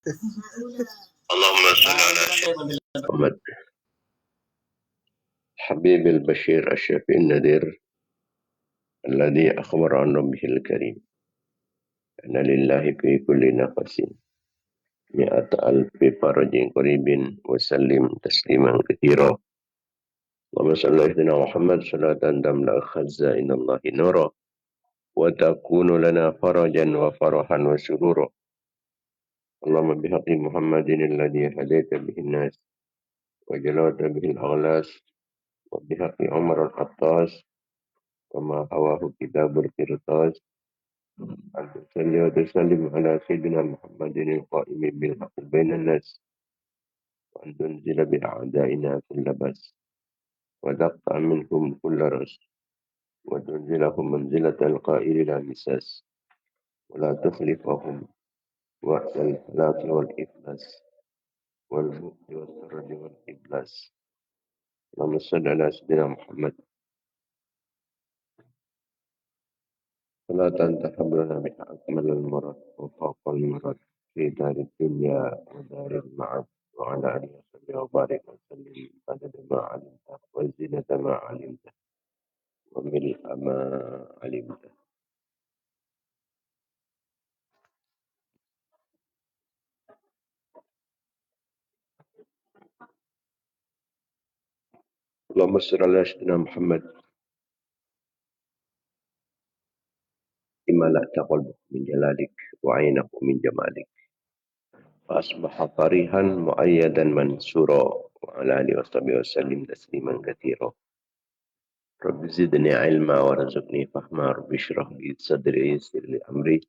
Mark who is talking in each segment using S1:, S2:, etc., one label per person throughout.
S1: اللهم صل على سيدنا محمد حبيب البشير الشفيع النذير الذي أخبر عن ربه الكريم أن لله في كل نفس 100,000 فرج قريب وسلم تسليما كثيرا. اللهم صل على سيدنا محمد صلاة تملأ خزائن الله نورا وتكون لنا فرجا وفرحا وسرورا. اللهم بحق محمد الذي هديت به الناس وجلوت به الأغلاس وبحق عمر الخطاس وما هواه كتاب القرطاس أن تصلي وتسلم على سيدنا محمد القائم بالحق بين الناس وأن تنزل بأعدائنا كل بأس وتقطع منهم كل رأس وتنزلهم منزلة القائل لا مساس ولا تخلفهم وقت الهلاك والإفلاس والبؤس والسرج والإبلاس. اللهم صل على سيدنا محمد صلاة تحبنا بها أكمل المرض وفوق المرض في دار الدنيا ودار المعاد وعلى آله وصحبه وبارك وسلم عدد ما علمت وزنة ما علمت وملء ما علمت. اللهم صل على سيدنا محمد بما لا تقلب من جلالك وعينه من جمالك فأصبح طريحا مؤيدا منصورا وعلى آله وصحبه وسلم تسليما كثيرا. رب زدني علما وارزقني فهما رب اشرح لي صدري ويسر لي أمري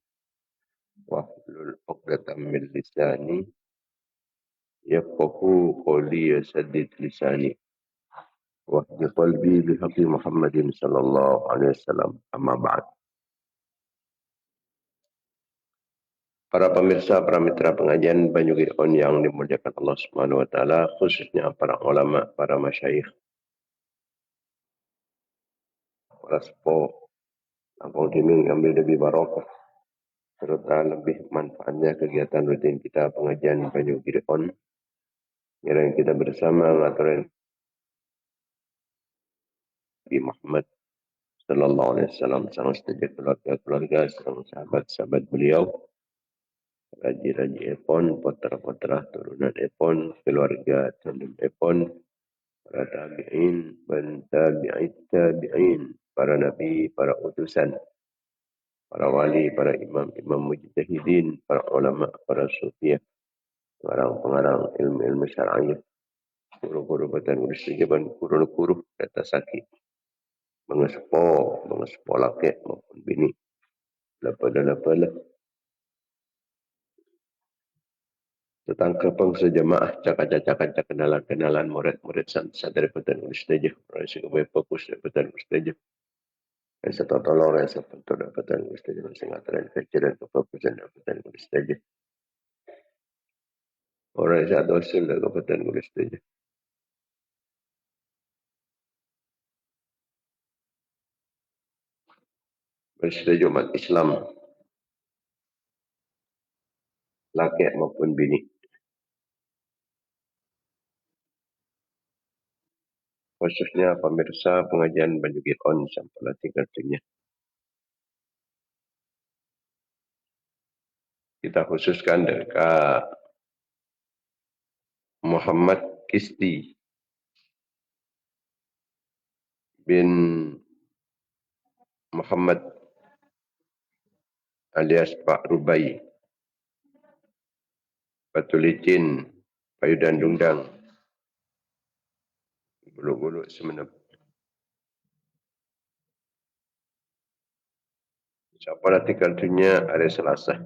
S1: واحلل عقدة من لساني يفقهوا قولي وسدد لساني واهد قلبي بحق محمد صلى الله عليه وسلم. Amma ba'd. Para pemirsa, para mitra pengajian Banyugir On yang dimuliakan Allah Subhanahu wa taala, khususnya para ulama, para masyayikh, para sepuh, Kampung Timing ambil lebih barokah serta lebih manfaatnya kegiatan rutin kita pengajian Banyugir On. Yang kita bersama ngaturin Nabi Muhammad sallallahu alaihi wasallam, sang setuju keluarga, sang sahabat-sahabat beliau, raji-raji Epon, putra-putra turunan Epon, keluarga Salim Epon, para tabi'in, tabi'in, para nabi, para utusan, para wali, para imam-imam mujtahidin, para ulama, para sufiah, pengarang-pengarang ilmu-ilmu syar'iyah, guru-guru batan guru guru-guru data sakit, mengespo laki maupun bini, lapala tentang kepeng sejamaah cakap kenalan murid-murid sadari patan mustajab, rasa kebaik fokus dapatan mustajab. Yang satu tolong, yang satu dapatan mustajab, yang satu kefikiran kefokusan dapatan mustajab. Orang yang satu usul dapatan mustajab. Mustajab umat Islam, laki maupun bini. Khususnya pemirsa pengajian Banyugir On sampai tingkatnya. Kita khususkan dekat Muhammad Kisti bin Muhammad alias Pak Rubai, Batu Licin, Payudan Dungdang, Guluk-guluk Semenep. Siapa tinggal dunia hari Selasa,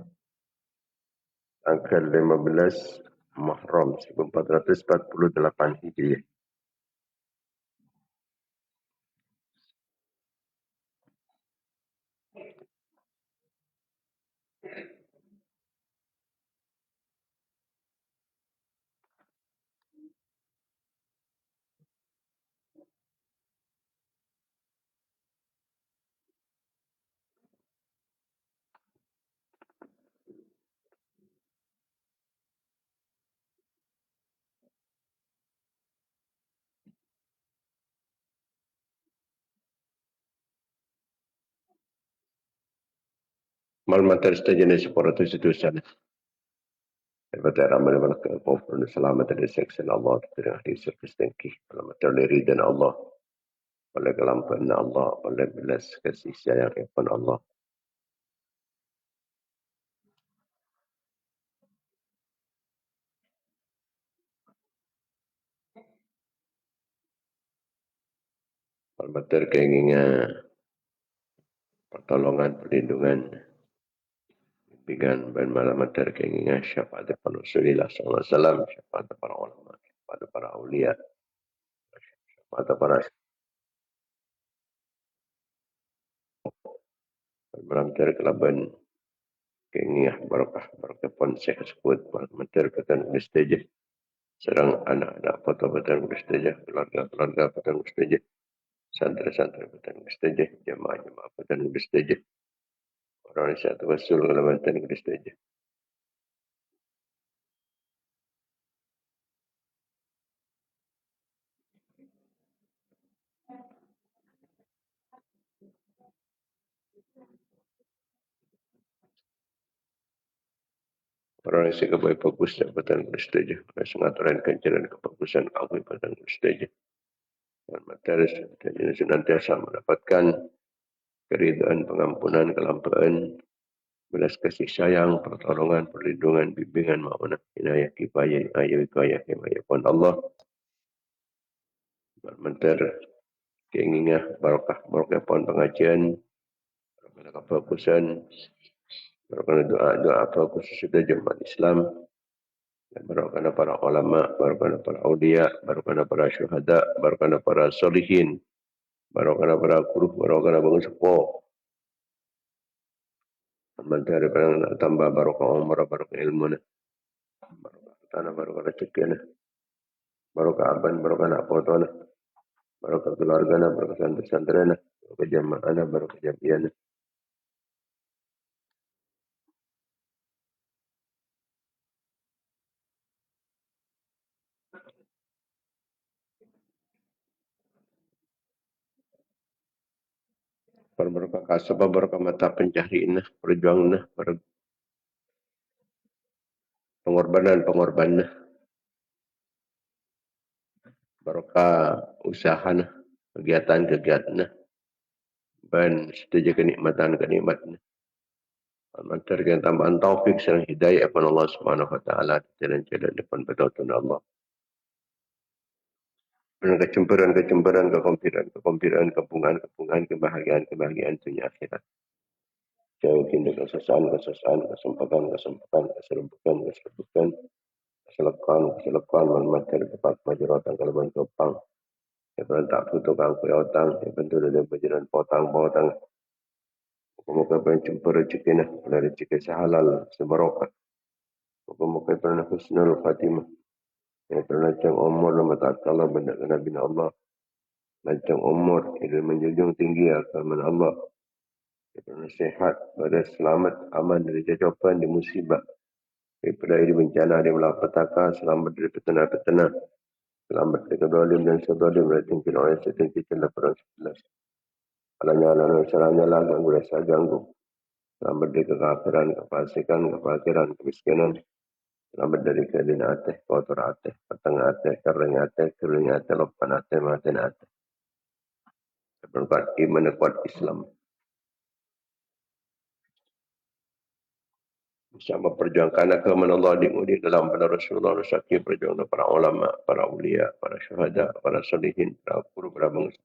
S1: tanggal 15 Muharram 1448 Hijriah. Malmatar stajene seporatu situsan. Daripada ramal malaka popul selamat dari seksen Allah dari hadis Kristenki. Malmatar dari dan Allah. Oleh kelampuan Allah. Oleh belas kasih sayang kepada Allah. Malmatar keinginan pertolongan, perlindungan, bimbingan dan malmatar keinginan syafaat kepada Rasulullah SAW, syafaat para ulama, syafaat para aulia, syafaat para malmatar kelaban keinginan barakah pun saya sebut malmatar ketan mustajab. Serang anak-anak foto-foto mustajab, keluarga-keluarga foto mustajab, santri-santri foto mustajab, jemaah-jemaah foto mustajab, orang yang satu wasul kelaban mustajab. Orang yang sebagai fokus jabatan mustajab, pengaturan kencaran kefokusan awal pada mustajab. Dan materi dan senantiasa mendapatkan keridhaan, pengampunan, kelampaan, belas kasih sayang, pertolongan, perlindungan, bimbingan, maunah, inayah, kifayah, ayah, kifayah pun Allah. Mentar keinginan barakah pun pengajian, barakah kefokusan, barakah doa fokus sudah jemaah Islam, dan barakah para ulama, barakah para aulia, barakah para syuhada, barakah para solihin, barakah para guru, barakah bangun sepuh. Mentar daripada nak tambah barakah umrah, barakah ilmu, barakah tanah, barakah rezeki, barakah aban, barakah nak foto, barakah keluarga, barakah santri-santri, barakah jamaah, barakah jamiah. Berkah kasab, berkah mata pencaharian, perjuangan, pengorbanan, berkah usaha, kegiatan, dan setuju kenikmatan. Mantar yang tambahan taufik serang hidayah kepada Allah Subhanahu Wa Taala jalan-jalan depan betul Allah. Dan kecemburuan, kekompiran, kebahagiaan dunia akhirat. Jauhin dengan kesesaan, keserempukan, keselepan, manmatar tepat majerotan kalban topang. Yang tak butuh kang kuyotang, yang bentuk dalam berjalan potang. Muka-muka pencumpa rezeki nah, rezeki sehalal, sebarokah. Muka-muka pernah husnul khatimah. Yang pernah lancang umur nama ta'ala benda ke Nabi Allah. Lancang umur, ia menjunjung tinggi agama Allah. Yang pernah sehat, pada selamat, aman dari jajapan, di musibah. Daripada dari bencana, dari malapetaka, selamat dari petana-petana. Selamat dari kedolim dan sedolim, dari tingkir oleh setingkir celah perang 11. Alanya, salahnya lah, ganggu. Selamat dari kekafiran, kefasikan, kefakiran, kemiskinan. Selamat dari kedina ateh, kotor ateh, petang ateh, kering ateh, lopan ateh, maten ateh. Berkuat iman, kuat Islam. Bisa memperjuangkan agama Allah di dalam pada Rasulullah Rasulullah perjuangan para ulama, para ulia, para syuhada, para salihin, para guru, para bangsa.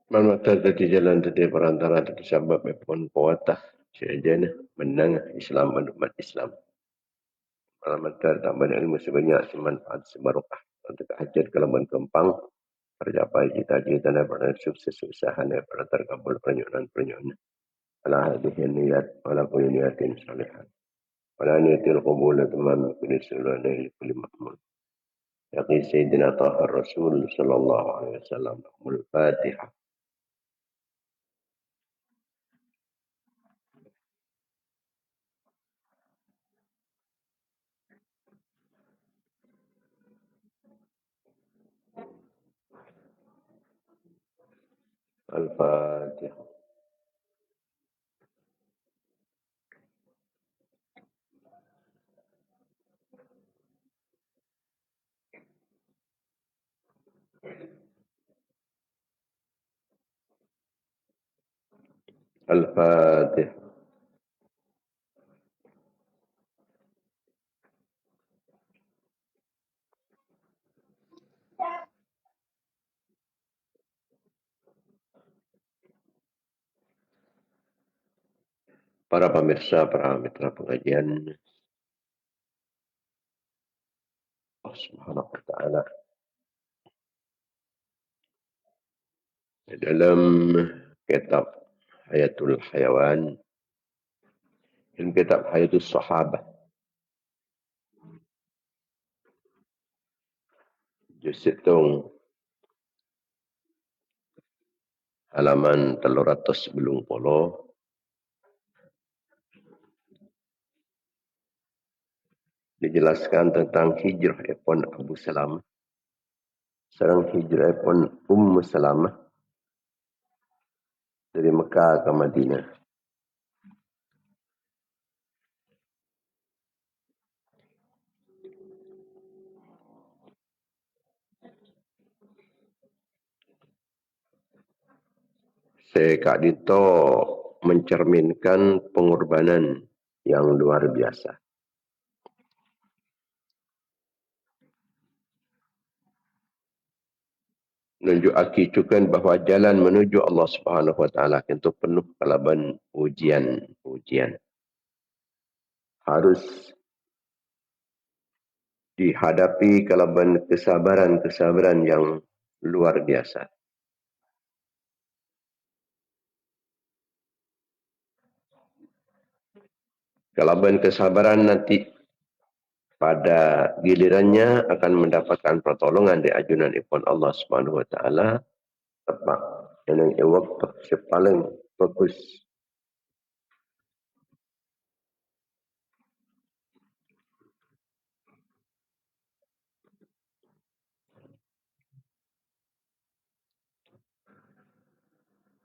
S1: Mana tadi jalan tadi perantara tadi sebab pun kuatah. Sejana menang Islam umat Islam. Alamat tak banyak ilmu sebanyak semanfaat sebarokah. Untuk hajat kalaban kempang. Tercapai cita-cita daripada sukses usaha daripada terkabul penyunan-penyunan. Ala hadihin niat. Ala kulli niatin salihan. Ala niatil qubul tamam kulli sulana li kulli mahmud. Yaqi Sayyidina Taha Rasul sallallahu alaihi wasallam. Al-Fatihah. Al-Fatihah. Al-Fatihah. Para pemirsa, para mitra pengajian Allah Subhanahu wa taala, dalam kitab Hayatul Hayawan dan kitab Hayatul Sahabah juz 1 halaman 390 dijelaskan tentang hijrah ipun Abu Salamah sareng hijrah ipun Ummu Salamah dari Mekah ke Madinah. Kak Dito mencerminkan pengorbanan yang luar biasa. Menunjuk akicukan bahawa jalan menuju Allah Subhanahu wa taala itu penuh kalaban ujian. Harus dihadapi kalaban kesabaran yang luar biasa. Kalaban kesabaran nanti pada gilirannya akan mendapatkan pertolongan di ajunan ipun Allah Subhanahu wa taala tepat yang waktu sepaling fokus.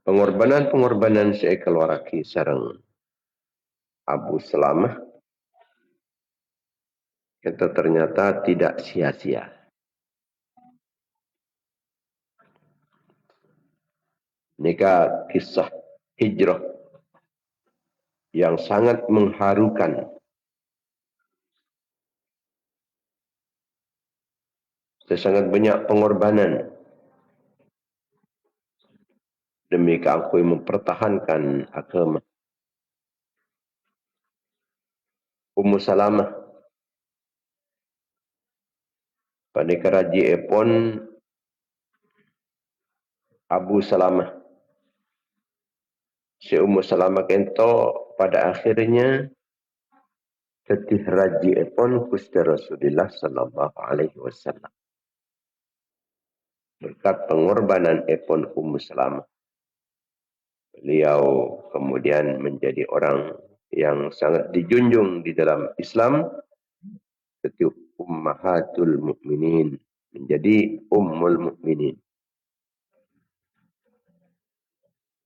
S1: Pengorbanan saya keluaraki sareng Abu Salamah itu ternyata tidak sia-sia. Nikah kisah hijrah yang sangat mengharukan. Sangat banyak pengorbanan demi keangkui mempertahankan agama. Ummu Salamah pada keraji epon Abu Salamah. Si Ummu Salamah kento pada akhirnya ketih raji epon Gusti Rasulullah sallallahu alaihi wasallam. Berkat pengorbanan epon Ummu Salamah, beliau kemudian menjadi orang yang sangat dijunjung di dalam Islam, ketika Ummahatul Mukminin, menjadi Ummul Mukminin.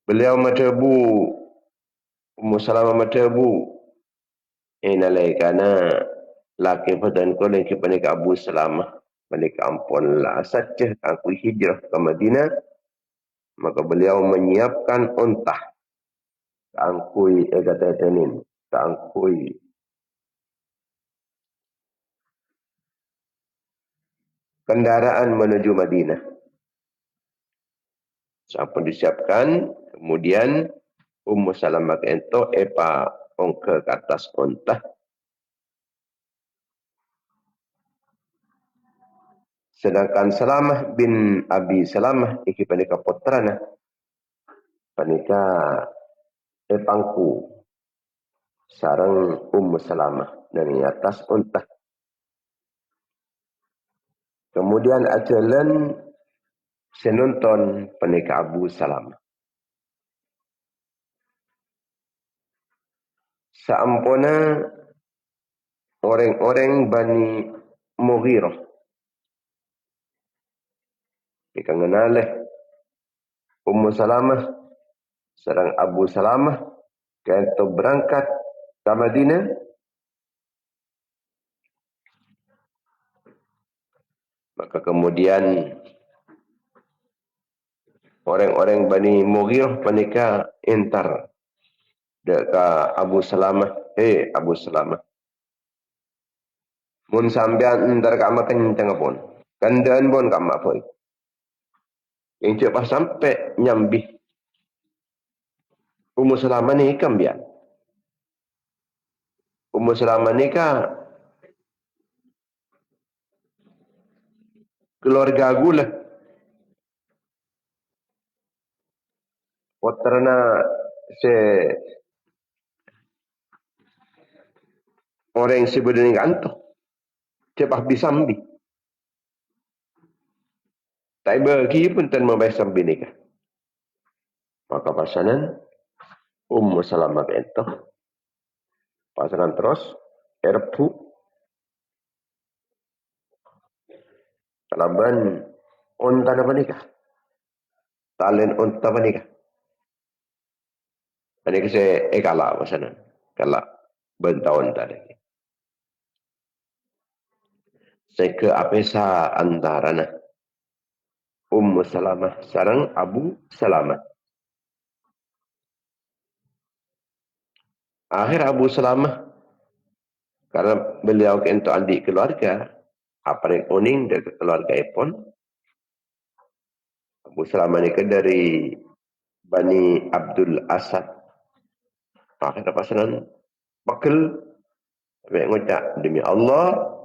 S1: Beliau matabu, Ummu Salamah matabu, inalaikana laki padan ko lagi kepada Abu Salamah, balik ampun lah saja aku hijrah ke Madinah, maka beliau menyiapkan untah, angkui egatatenin, angkui kendaraan menuju Madinah. Sampai disiapkan, kemudian Ummu Salamah ento epa ongke ke atas untah Sedangkan Salamah bin Abi Salamah iki panika putrana panika pangku sareng Ummu Salamah dari atas unta. Kemudian ajalan senonton panika Abu Salamah. Saampuna orang-orang Bani Mughirah ika ngenaleh Ummu Salamah sareng Abu Salamah kanto berangkat ke Madinah. Maka kemudian orang-orang Bani Mughirah panika entar dekat Abu Salamah. Abu Salamah, mun sampean entar ka kenceng pun. Kandaan pun ka mak foi. Yang cepat sampai nyambi Ummu Salamah ni kambian. Ummu Salamah ni ka keluarga gula. Putrana se orang yang sebelum kanto. Cepat bisambi. Tak bagi pun tan mau bisambi ni ka. Maka pasanan Ummu Salamah ento. Pasanan terus erpu kalaban unta na panika. Talen unta panika. Ani kasi kala pasanan. Kala bentahun tadi. Saya ke apesa antara na Ummu Salamah sareng Abu Salamah. Akhir Abu Salamah karena beliau kento adik keluarga, apa yang kuning dari keluarga pun Abu Salamah ni dari Bani Abdul Asad. Akhir pasanan bakal ngucap demi Allah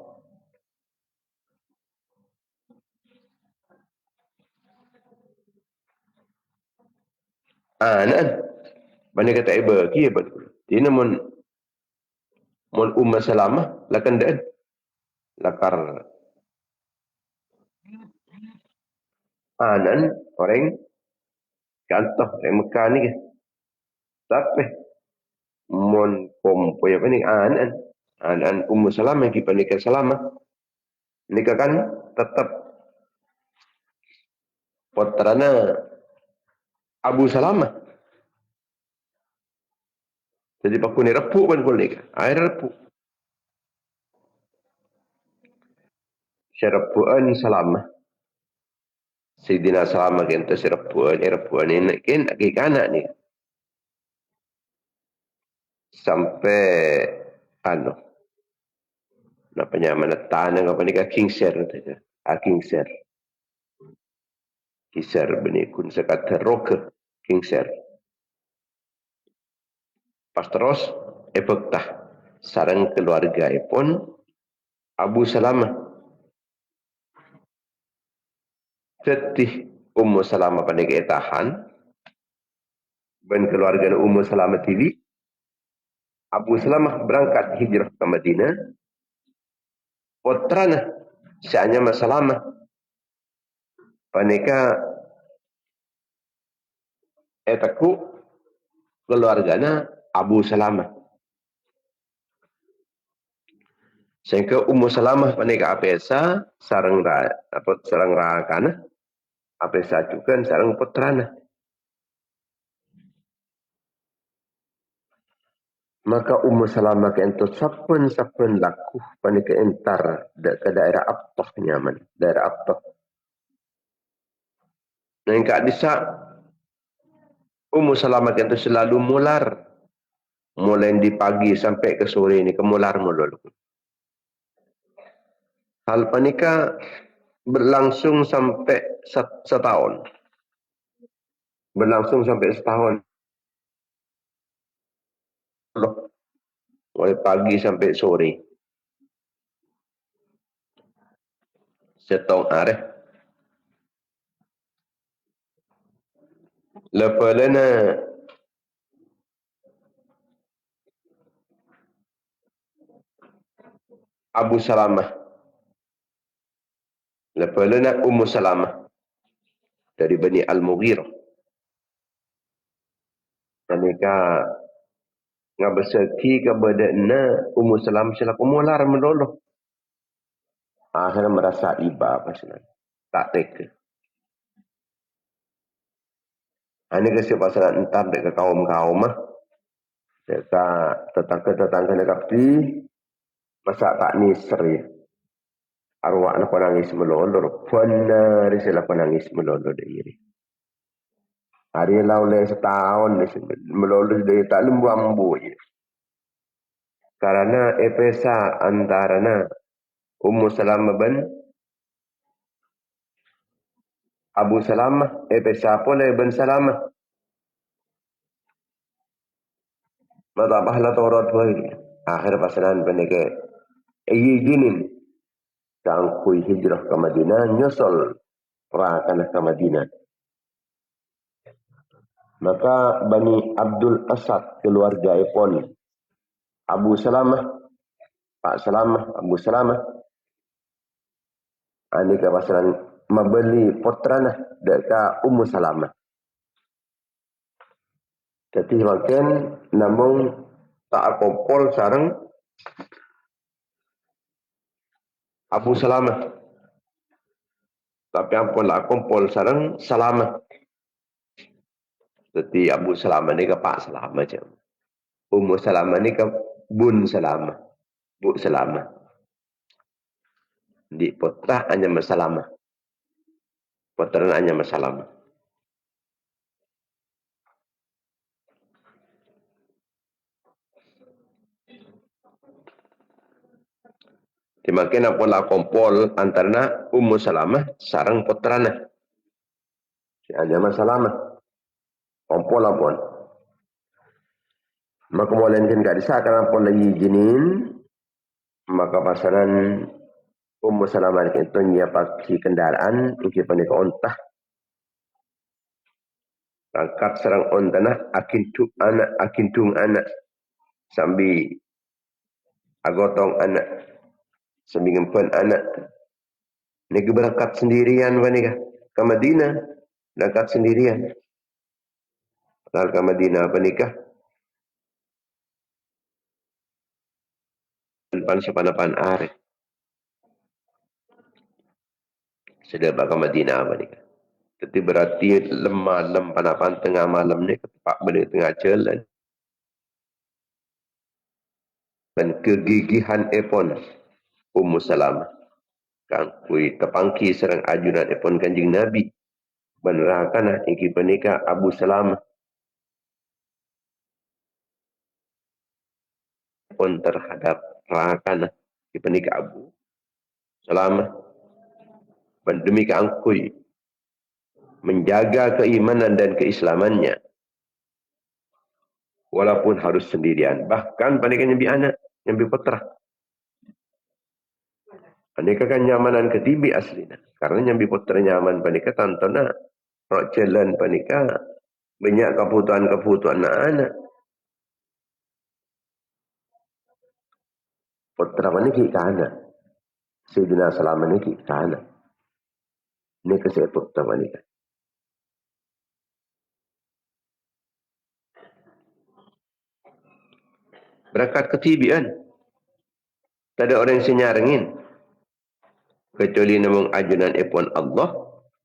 S1: anan bani kata iba kia betul. Ini mun Ummu Salamah lakan dan lakar anan orang kantoh orang Mekah ni ke. Tapi mun pompo ya ni anan Ummu Salamah ki panika Salamah nikah kan tetap putrana Abu Salamah. Jadi paku ni repuk pun kulit. Air repuk. Serepuan Salamah. Sayyidina Salamah kenta serepuan ini kan lagi kanak ni. Sampai namanya menetan apa ni Kingser Kingser. Kingser benih kun sekata roke Kingser. Pas terus efektah sarang keluarga pun Abu Salamah. Setih Ummu Salamah pada tahan dan keluarga Ummu Salamah TV. Abu Salamah berangkat hijrah ke Madinah. Putrana seanya Salamah panika etaku keluargana Abu Salamah. Sehingga Ummu Salamah panika apesa sarang rakana apesa juga sarang putrana. Maka Ummu Salamah kento sapen laku panika entar ke daerah Abtah nyaman, daerah Abtah. Nah, kak disa Ummu Salamah kento selalu mular. Mulai di pagi sampai ke sore ini kemular mulu. Hal panika berlangsung sampai setahun. Berlangsung sampai setahun. Mulai pagi sampai sore. setong areh. Lepalana Abu Salamah. Lepalana Ummu Salamah dari Bani Al-Mughirah. Mereka ngabesaki kepada Ummu Salamah selaku mular menolong. Akhirnya merasa iba pasal tak teka. Ini kasi pasal entar dekat kaum-kaum mah. Dekat tetangga-tetangga dekat pi masa tak nisr ya. Arwah nak nangis melolor. Benar sila nangis melolor diri. Hari lalu setahun melolor dari tak lembu je. Karena epesa antarana Ummu Salamah bin Abu Salamah, epesa pun bin Salamah. Mata bahla Taurat wahid. Akhir pasaran penike ijinin kangkui hijrah ke Madinah nyusul perakan ke Madinah. Maka Bani Abdul Asad keluarga Epon Abu Salamah, Pak Salamah, Abu Salamah. Ini ke pasaran membeli putrana dekat Ummu Salamah. Jadi makin namun tak kumpul sarang Abu Salamah. Tapi ampun lah kumpul sarang Salamah. Jadi Abu Salamah ni ke Pak Salamah je. Ummu Salamah ni ke Bun Salamah. Bu Salamah. Di putra hanya Salamah. Putra hanya Salamah. Dimakin apalah kumpul antara Ummu Salamah sarang putrana. Si hanya Salamah. Kumpul apun. Maka mulai kan disahkan apun lagi jinin. Maka pasaran Ummu Salamah itu nyiapaki kendaraan iki panika ontah. Angkat serang ontah akintung anak sambil agotong anak sambil ngempen anak. Niki berangkat sendirian panika ke Madinah, berangkat sendirian. Ke Madinah panika. Pan sepanapan arek. Sudah ke Madinah panika. Jadi berarti malam panapan tengah malam ni ketepak balik tengah jalan. Dan kegigihan epon Ummu Salamah. Kangkui tepangki serang ajunan epon kanjing Nabi. Benerakan iki penika Abu Salamah. Pun terhadap rakan iki penika Abu Salamah. Dan demi kangkui menjaga keimanan dan keislamannya. Walaupun harus sendirian. Bahkan panika nyambi anak, nyambi putra. Panika kan nyamanan ketibi aslinya. Karena nyambi putra nyaman panika tantona. Rok jalan panika banyak kebutuhan anak. Putra panika ke anak. Sayyidina Salamah niki ke anak. Ini kesih putra panika. Berangkat ketibian. Tak ada orang yang senyarengin. Kecuali namun ajunan epon Allah.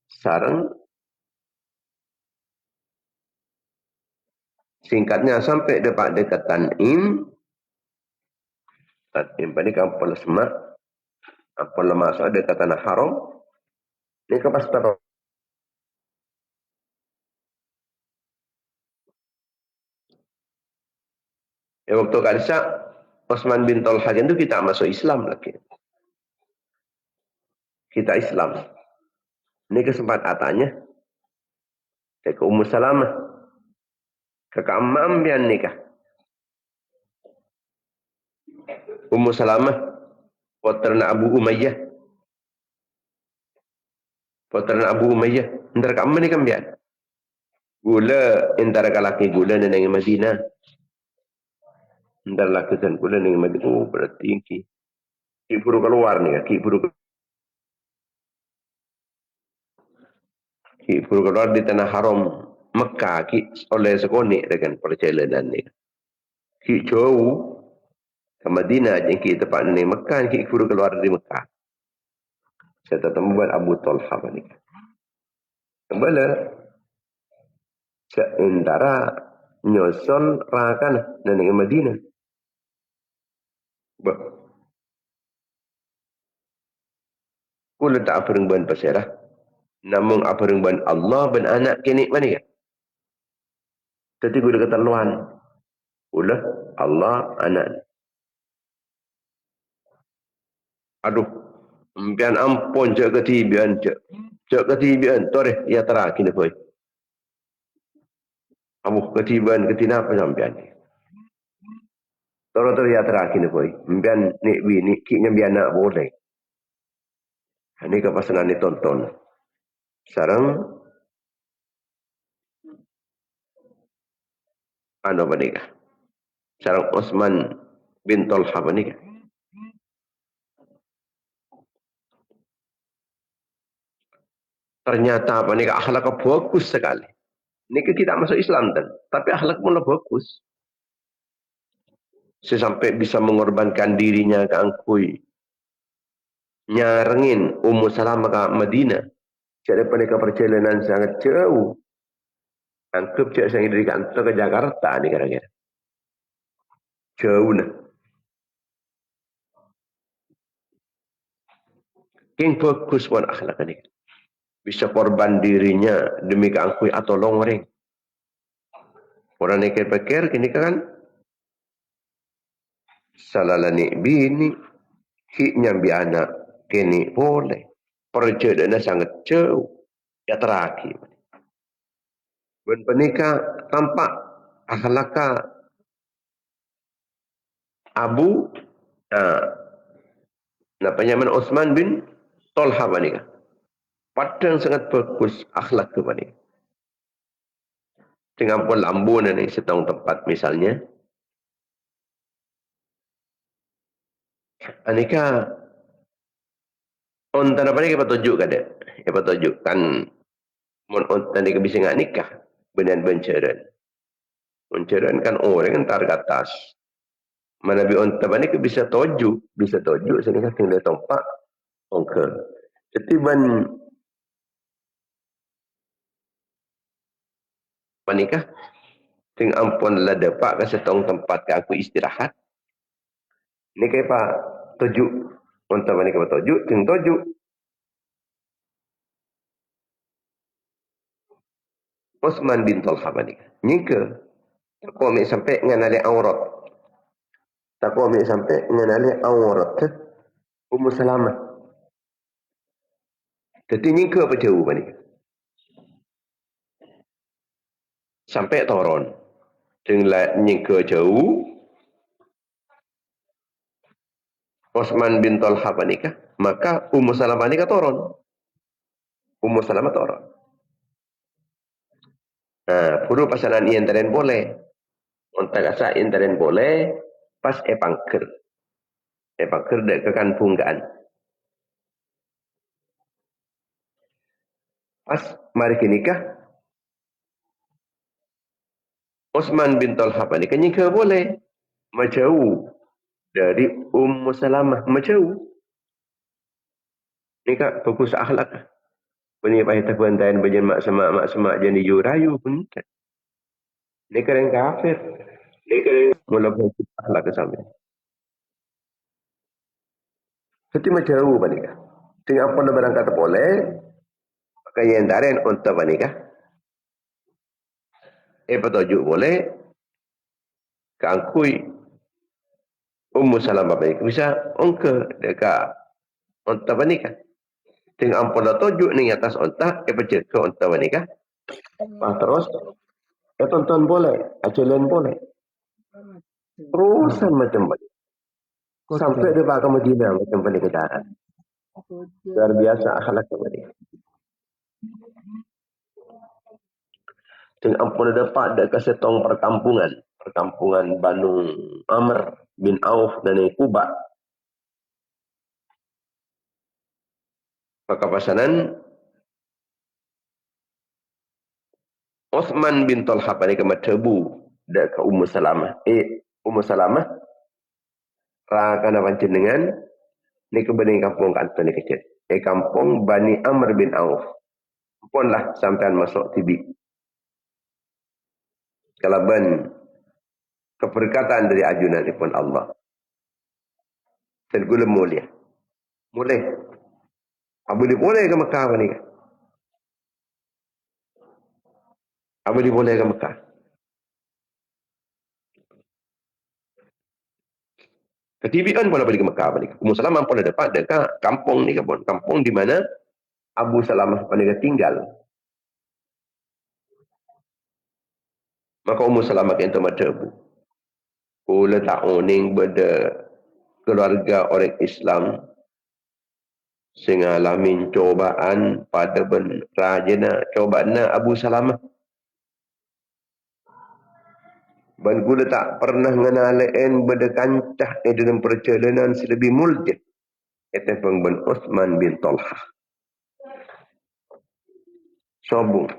S1: Sarang. Singkatnya sampai dekat Tan'im. Tan'im ini kampung semak. Kampung lemas ada dekat tanah haram. Ini kepas terang. Waktu kadisa Osman bin Talha itu kita masuk Islam lagi. Kita Islam. Ini kesempatannya. Ke Ummu Salamah. Kakak Ammam bian nikah. Ummu Salamah. Putrana Abu Umayyah. Putera Abu Umayyah. Ntar kat mana ni kan biar? Gula, antara laki gula dengan Madinah. Ntar laki dan gula dengan Madinah. Oh, berarti ki puru keluar ni. Ki puru keluar di tanah haram Mekah. Ki oleh sekonik dengan perjalanan ni. Ki jauh ke Madinah. Yang ki tempat ni Mekah. Ki puru keluar dari Mekah. Saya tetap membuat Abu Talha ni. Kembali. Seantara nyusul rakan dengan Madinah. Kula tak apa ring ban pasirah. Namun apa ring ban Allah ban anak kini mana ya? Tadi gula kata luan. Kula Allah anak. Aduh. Mpian ampun cak ketibian cak. Cak ketibian. Toreh ya terakhir ni boy. Amuh ketibian ketina apa sampian ni. Toro ya terakhir ni boy. Mpian ni bini kiknya biar nak boleh. Ini kepasangan ni tonton. Sarang ano ba ni ka? Sarang Osman bin Talha ba ni ka? Ternyata apa ni ka akhlak bagus sekali. Ini kita masuk Islam dan tapi akhlak pun bagus. Sampai bisa mengorbankan dirinya ke angkui. Nyarengin Ummu Salamah ke Madinah. Jadi pada perjalanan sangat jauh. Anggap cak saya dari kantor ke Jakarta ni kira-kira. Jauh nah. Yang bagus pun akhlak ni. Bisa korban dirinya demi keangkui atau longring. Orang ni pikir kini kan salalani bini hiknya bi anak kini boleh. Perjalanan sangat jauh. Ya terakhir. Dan penikah tampak akhlakah Abu namanya Osman bin Talha panikah. Padang sangat bagus akhlak tu panikah. Dengan pun lambun ni setong tempat misalnya. Anika ontan apa ni kita tunjuk kada? Kita tunjuk kan mon ontan ni bisa ngak nikah benan benceran. Benceran kan orang entar ke atas. Mana bi ontan ni bisa tunjuk senika tinggal tempat ongke. Ketiban panikah ting ampun lah dapat ke setong tempat ke aku istirahat. Ni kaya pak tujuk. Untuk mana kaya tujuk, ting tujuk. Osman bin Talha panikah. Nyika. Tak ambil sampai nganali aurat. Tak ambil sampai nganali aurat. Ummu Salamah. Jadi nyika apa jauh panikah. Sampai turun. Tinggal nyika jauh. Osman bin Talha panikah. Maka Ummu Salamah ni turun. Ummu Salamah turun. Puru pasanan iyan taren boleh. Untuk kasa iyan taren boleh. Pas pangker. Pangker dek kekan punggaan. Pas mari kinikah. Osman bin Talha panikah nyika boleh. Majauh. Dari Ummu Salamah. Majauh. Ini kak fokus akhlak. Ini pahit takuantain bagian mak semak jadi yurayu pun. Ini keren kafir. Ini keren mula fokus akhlak ke sampai. Jadi majauh panikah. Tinggal apa barang kata boleh. Maka yang daren untuk panikah. Patujuk boleh. Keangkui. Ummu Salamah panikah. Bisa ongke dekat untuk panikah. Tinggal ampun lah tujuk ni atas ontak, baca ke ontak panikah. Terus, tonton boleh, ajalan boleh. Terusan macam-macam. Sampai dia bakal Madinah macam panikah cara. Luar biasa akhlak panikah. Tengah ampun dapat dekat setong perkampungan. Perkampungan Banu Amr bin Auf dan Kuba. Maka pasanan Uthman bin Talha pada kemat tebu dekat Ummu Salamah. Ummu Salamah rakan pancen dengan ni kebening kampung kantor ni kecil. Kampung Bani Amr bin Auf. Punlah sampean masuk tibi. Kalaban keberkatan dari ajunan pun Allah. Tergula mulia. Boleh. Boleh ke Mekah ni? Boleh ke Mekah? Ketibian pun boleh ke Mekah ni. Ummu Salamah pun ada dapat dekat kampung ni pun. Kampung di mana Abu Salamah pun tinggal. Maka Ummu Salamah kata macam Kula tak uning pada keluarga orang Islam sehingga alamin cobaan pada ben rajana cobaan Abu Salamah. Dan kula tak pernah ngenalain pada kancah dalam perjalanan selebih mulia. Itu pun ben Uthman bin Talha. Sobung.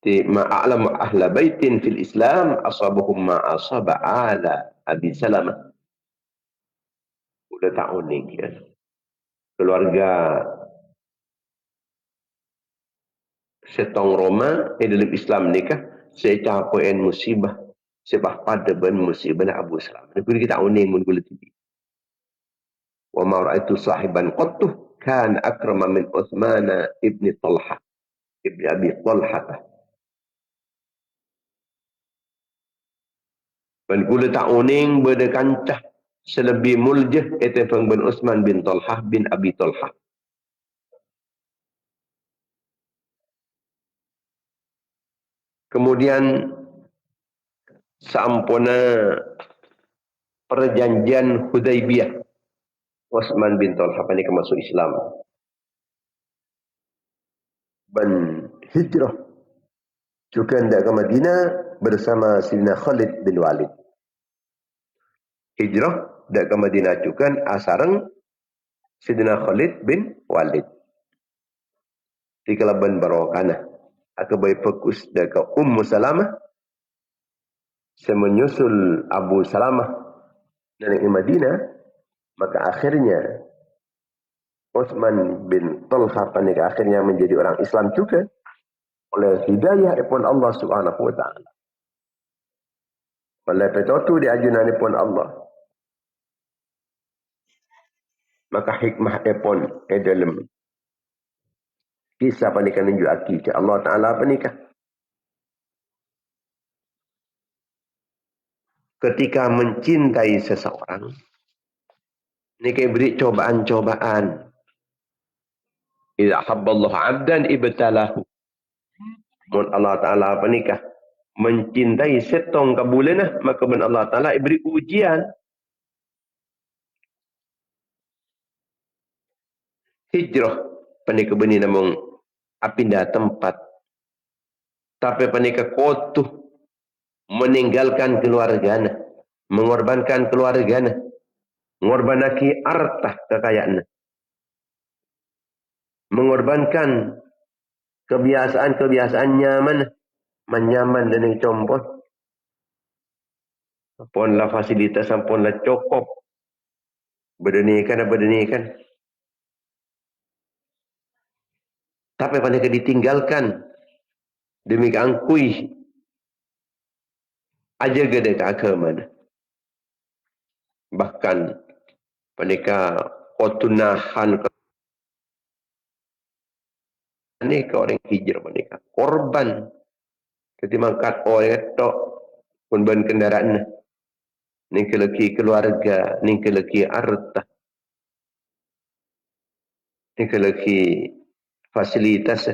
S1: Ma'alam ahla baitin fil Islam asabuhum ma'asaba ala Abi Salamah. Udah tak unik ya. Keluarga setong Roma dalam Islam nikah saya capain musibah sebab pada ben musibah Abu Salamah. Jadi kita unik mun kula tibi. Wa ma ra'aitu sahiban qattu kan akrama min Uthman ibn Talha ibn Abi Talha. Dan kula tak uning pada kancah selebih muljah itu bin Uthman bin Talha bin Abi Talha. Kemudian sampuna perjanjian Hudaibiyah, Uthman bin Talha ini masuk Islam. Dan hijrah juga ke Madinah bersama Sayyidina Khalid bin Walid. Hijrah ke Madinah juga asareng Sayyidina Khalid bin Walid. Di kalaban barokana. Aku baik fokus dekat Ummu Salamah. Saya menyusul Abu Salamah dari Madinah. Maka akhirnya Uthman bin Talha akhirnya menjadi orang Islam juga. Oleh hidayah pun Allah subhanahu wa ta'ala. Oleh petutu di ajunan pun Allah. Maka hikmah pun dalam kisah pernikahan nunjuk aki Allah Ta'ala pernikah. Ketika mencintai seseorang, ini kayak beri cobaan-cobaan. Idza habballahu 'abdan ibtalahu. Mun Allah Ta'ala pernikah mencintai setong kabulanah, maka ben Allah Ta'ala beri ujian. Hijrah pernikah beni namung pindah tempat. Tapi pernikah kotuh meninggalkan keluarganya, mengorbankan keluarganya, mengorbankan harta kekayaannya, mengorbankan kebiasaan-kebiasaan nyaman, menyaman dan yang compot. Apunlah fasilitas, apunlah cukup. Berdenikan. Tapi pada ditinggalkan demi angkui aja gede ke agama. Bahkan mereka kotunahan ini ke orang hijrah mereka korban ketimangkat orang itu pun ban kendaraan ni keleki keluarga ni keleki harta ni keleki fasilitas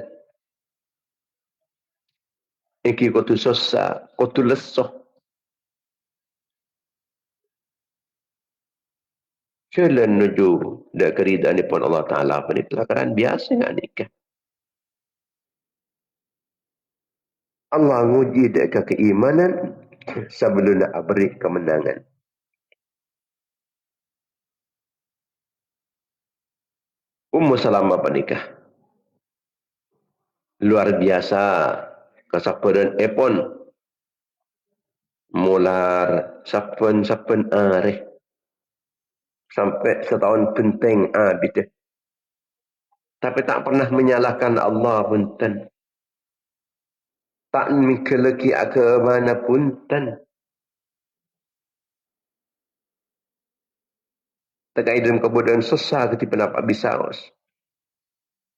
S1: iki kotu sosa kotu lesoh Jalan menuju dak keridaan ni pun Allah Ta'ala apa ni pelakaran biasa nak nikah. Allah nguji dak keimanan sebelum nak beri kemenangan. Ummu Salamah pernikah. Luar biasa. Kesabaran epon. Mular sapen-sapen areh. Sampai setahun penting betul. Tapi tak pernah menyalahkan Allah pun tan. Tak mikeleki ke mana pun tan. Terkait dalam kebodohan susah ketika pendapat bisaus.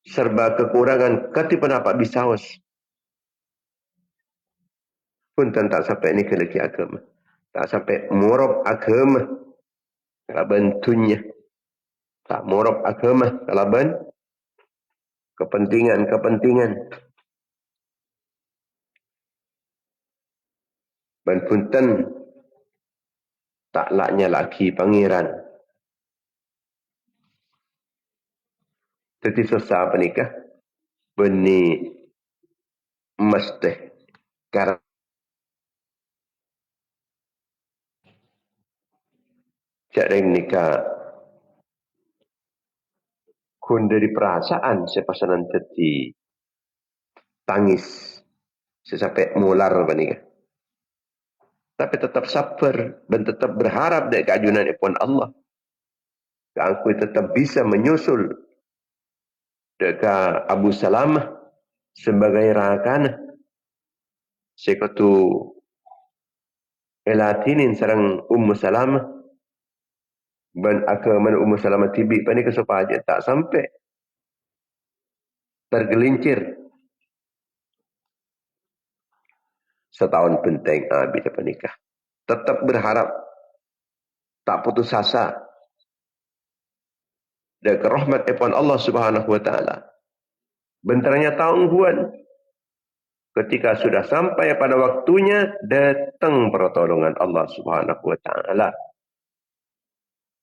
S1: Serba kekurangan ketika pendapat bisaus. Pun tan tak sampai mikeleki agama. Tak sampai murab agama. Kalau bentunya. Tak murab agama. Kalau kepentingan. Dan punten tak laknya laki pangeran. Jadi susah pernikah. Beni mesti. Karena jarang nikah. Kun dari perasaan sepasanan tadi tangis. Sesampai mular pernikah. Tapi tetap sabar dan tetap berharap dari keajunan pun Allah. Aku tetap bisa menyusul dekat Abu Salamah sebagai rakana. Sekatu elatinin sarang Ummu Salamah. Dan mana Ummu Salamah tibi pani kesopaja tak sampai tergelincir. Setahun penting bisa pernikah. Tetap berharap. Tak putus asa. Dan kerahmat Allah Subhanahu Wa Taala. Bentarnya tangguhan. Ketika sudah sampai pada waktunya. Datang pertolongan Allah Subhanahu Wa Taala.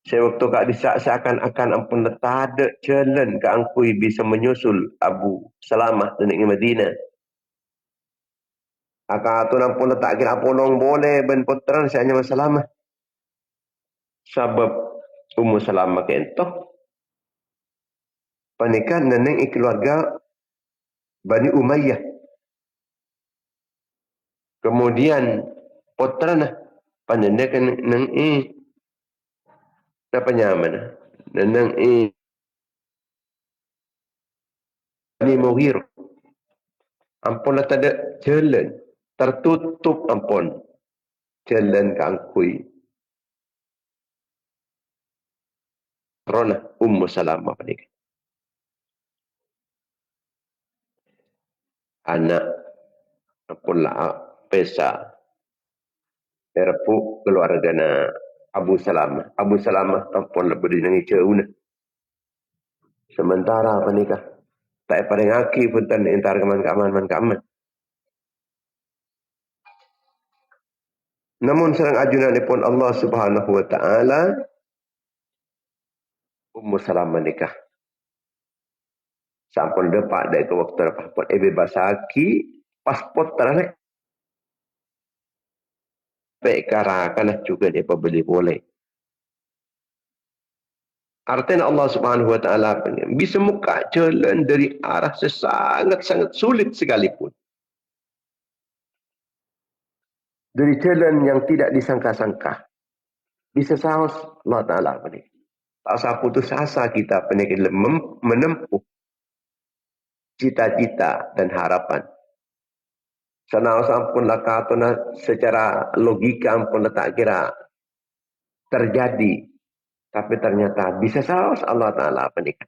S1: Saya waktu kak bisa seakan-akan ampun tak ada jalan ke angkui bisa menyusul Abu Salamah dan Madinah. Akan tu nampun tak kira polong boleh ben putran saya hanya masalah. Sebab Ummu Salamah kentoh panikan neneng keluarga Bani Umayyah. Kemudian putran panendekan neng apa nyaman neneng Bani Mughir. Ampun tak ada jalan. Tertutup ampun. Jalan ke angkui. Kerana Ummu Salamah pernikah. Anak ampun pesa. Terpuk keluarga Abu Salamah. Abu Salamah ampun lebih dengan ceuna. Sementara pernikah. Tak pada ngaki pun tan entar keman. Namun serang ajunan pun Allah Subhanahu Wa Taala Ummu Salamah nikah. Sampun depak dari ke waktu pasport basaki pasport terakhir. Pekarakan juga dia beli boleh. Artinya Allah Subhanahu Wa Taala bisa muka jalan dari arah sangat sulit sekalipun. Dari jalan yang tidak disangka-sangka. Bisa saus Allah Ta'ala. Tak usah putus asa kita menempuh cita-cita dan harapan. Senang ampun lakatuna secara logika ampun tak kira terjadi. Tapi ternyata bisa saus Allah Ta'ala menikah.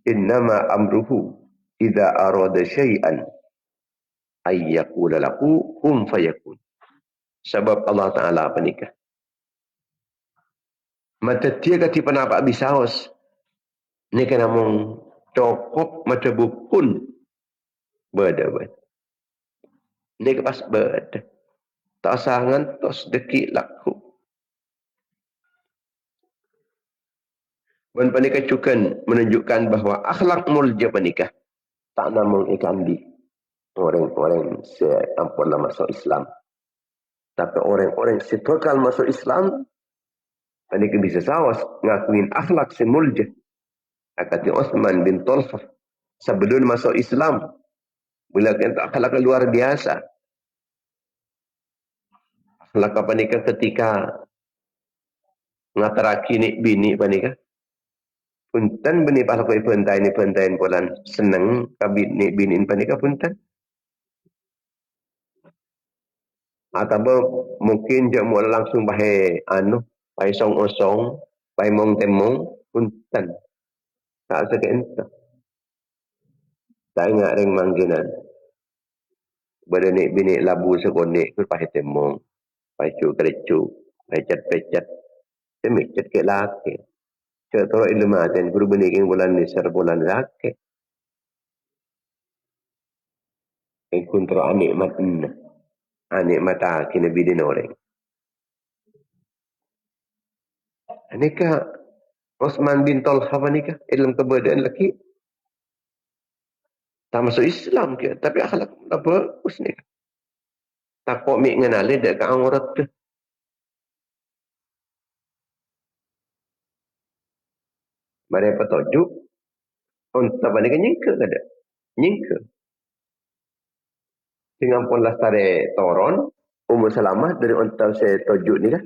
S1: Innama amruhu idza arada syai'an ayyaqula lahu kun fayakun. Sebab Allah Ta'ala menikah. Mata tiga tipe nampak bisaos. Ini kan namung cokop mata bukun. Beda. Ini kepas beda. Tak usah ngantos dekik laku. Dan panika cukan menunjukkan bahawa akhlak mulia panika tak namung ikan di orang-orang seampun masuk Islam. Tapi orang-orang sebekal masuk Islam, panika bisa sawas ngakuin akhlak semulja. Akati Uthman bin Talha sebelum masuk Islam, bila kita akhlak luar biasa. Akhlak panika ketika ngataraki ni bini panika. Punten bini pahlaku pentain bulan seneng kabin ni binin panika punten. Atau mungkin dia mau langsung bahai bahai song-osong, bahai mong-temong punten. Tak sekian itu. Tak ingat ring mangginan. Bada ni bini labu sekonik tu bahai temong, bahai cu-kerecu, bahai cat-pecat. Temik cat ke laki. Contoh ilmu aten guru beniking bulan ni serbulan laki. Kontro anik matna. Anik mata kena bidin orang. Anika Uthman bin Talha nikah dalam keberadaan lelaki. Tak masuk Islam ke, tapi akhlak apa usnik. Tak kok mik ngenali dak ka aurat tu. Mari petunjuk untuk bani nyingke kada. Nyingke. Dengan pun lastare toron Ummu Salamah dari unta saya tujuk ni kan.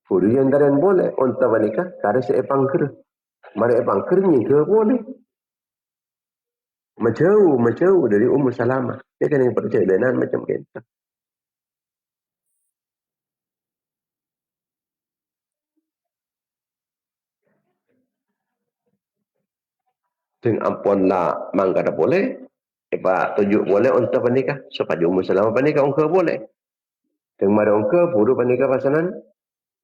S1: Furi yang daran boleh unta banika kada saya pangker. Mari pangker nyingke boleh. Macau dari Ummu Salamah. Dia kan yang perjalanan macam kita. Sing ampun lah mangkada boleh. Pak tujuk boleh untuk panikah. Supaya Ummu Salamah panikah ongka boleh. Sing mari ongka buru panikah pasanan.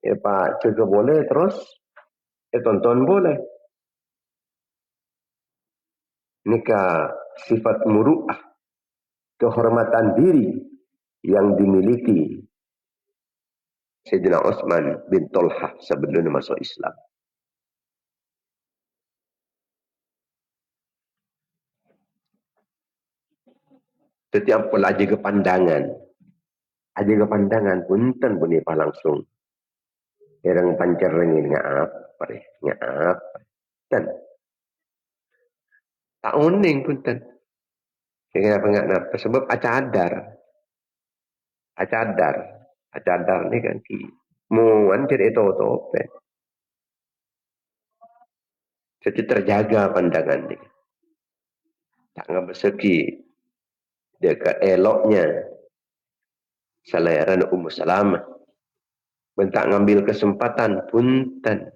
S1: Pak juga boleh terus. Tonton boleh. Nikah sifat muru'ah. Kehormatan diri yang dimiliki Sayyidina Uthman bin Talha sebelum masuk Islam. Setiap pula aja kepandangan. Aja kepandangan punten pun ipah langsung. Yang pancar rengin ngaap. Ngaap. Dan tak uning punten. Kenapa? Sebab acadar. Acadar ni kan ki. Muan jadi itu. Jadi terjaga pandangan ni. Tak ngapa seki. Dekat eloknya. Selayaran Ummu Salamah. Bentak ngambil kesempatan punten.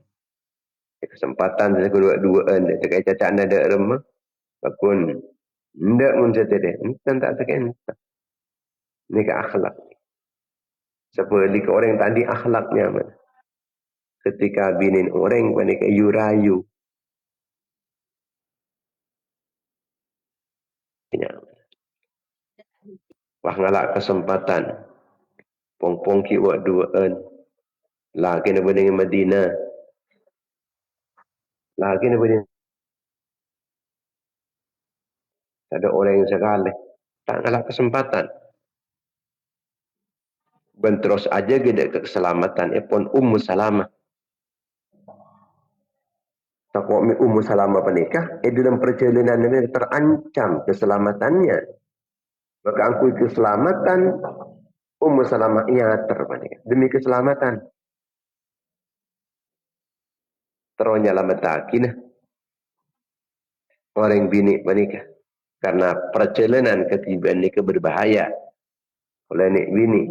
S1: Kesempatan dari kedua-duaan. Dekat cacat ada remah. Bakun. Tidak muncul dia. Ini tak sekian. Ini ke akhlak. Seperti ke orang tadi akhlaknya. Ketika binin orang. Mereka yurayu. Wah ngalak kesempatan. Pong-pong kiwak duaan. Lagi nak dengan Madinah. Lagi nak dengan. Ada orang yang sekali. Tak ngalak kesempatan. Dan terus aja gede keselamatan. Pun Ummu Salamah. Tak Ummu Salamah menikah. Dalam perjalanan ini terancam keselamatannya. Maka angkui keselamatan. Ummu Salamah ia terpanik. Demi keselamatan. Terus nyalamataki nah. Orang bini menikah. Karena perjalanan ketibaan ini berbahaya. Oleh nek bini.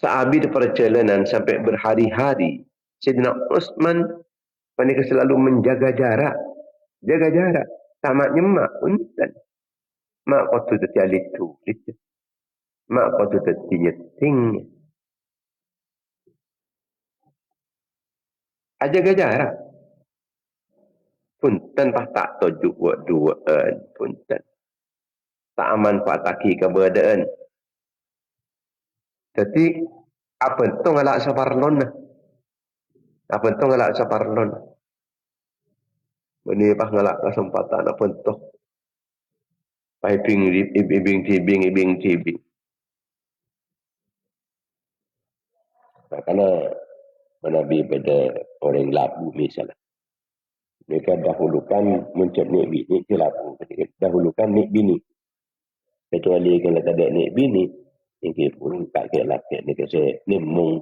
S1: Sahabat perjalanan sampai berhari-hari. Sayyidina Uthman menikah selalu menjaga jarak. Jaga jarak. Sama nyemak punten. Mak kau tu terjali tu. Mak kau tu tertinyeting. Jaga jarak. Punten pah tak tujuk buat duaan. Punten. Tak aman pak taki keberadaan. Jadi apa itu ngalak saparlon nah. Apa itu ngalak saparlon. Ini pas ngalak kesempatan apa itu. Piping ibing tibing. Nah, karena Nabi pada orang labu misalnya. Mereka dahulukan mencet nik bini ke labu. Dahulukan nik bini. Kecuali kalau tak ada nik bini, ini pun tak kira laki. Ini kasi nemong.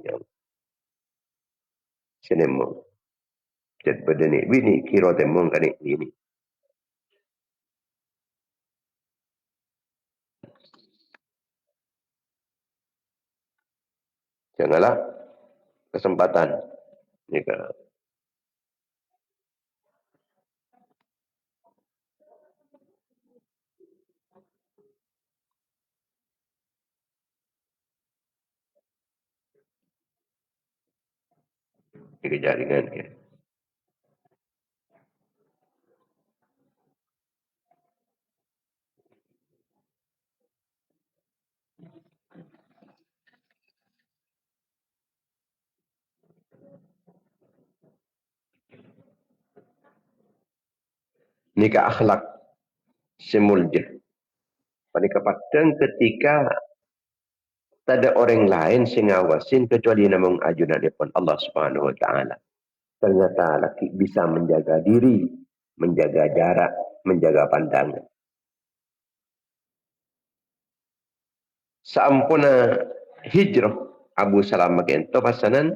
S1: Senemong. Jadi pada nik bini, kira temong kan nik bini. Janganlah kesempatan. Jika jaringan. Nikah akhlak semulja. Pada padang ketika tak ada orang lain yang ngawasin kecuali namung ajunan daripada Allah Subhanahu wa taala. Ternyata laki bisa menjaga diri, menjaga jarak, menjaga pandangan. Saampuna hijrah Abu Salamah kento pasanan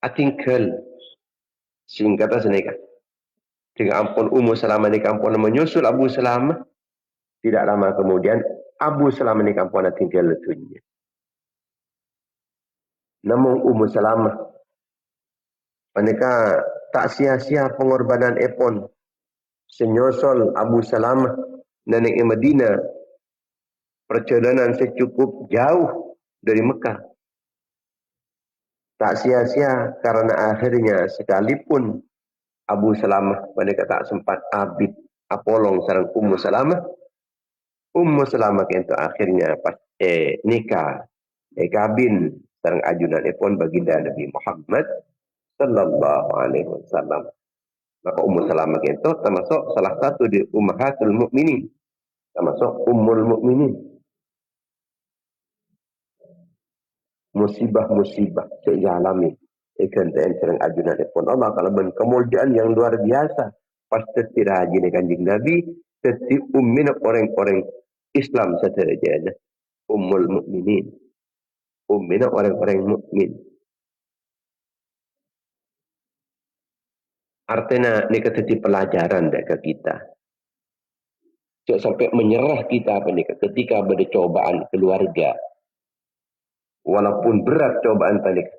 S1: atingkel singkata senika. Dengan ampun Ummu Salamah ni kampun menyusul Abu Salamah, tidak lama kemudian Abu Salamah ni kampun tinggal letunya. Namun Ummu Salamah mereka tak sia-sia pengorbanan epon senyusul Abu Salamah nenek Madinah, perjalanan secukup jauh dari Mekah. Tak sia-sia karena akhirnya sekalipun Abu Salamah mereka tak sempat abid apolong sareng Ummu Salamah. Ummu Salamah itu akhirnya pas nikah, kabin sareng ajunan epon baginda Nabi Muhammad sallallahu alaihi wasallam. Maka Ummu Salamah itu termasuk salah satu di ummahatul mukminin, termasuk ummul mukminin. Musibah-musibah yang alami ikan sareng ajunan epon Allah kalau kemuliaan yang luar biasa. Pasti tidak rajin kanjeng Nabi, setiap ummin orang-orang Islam saja. Ummul mukminin. Ummina orang-orang mukmin. Artinya ini jadi pelajaran ke kita. Jangan sampai menyerah kita ketika ada cobaan keluarga. Walaupun berat cobaan panik.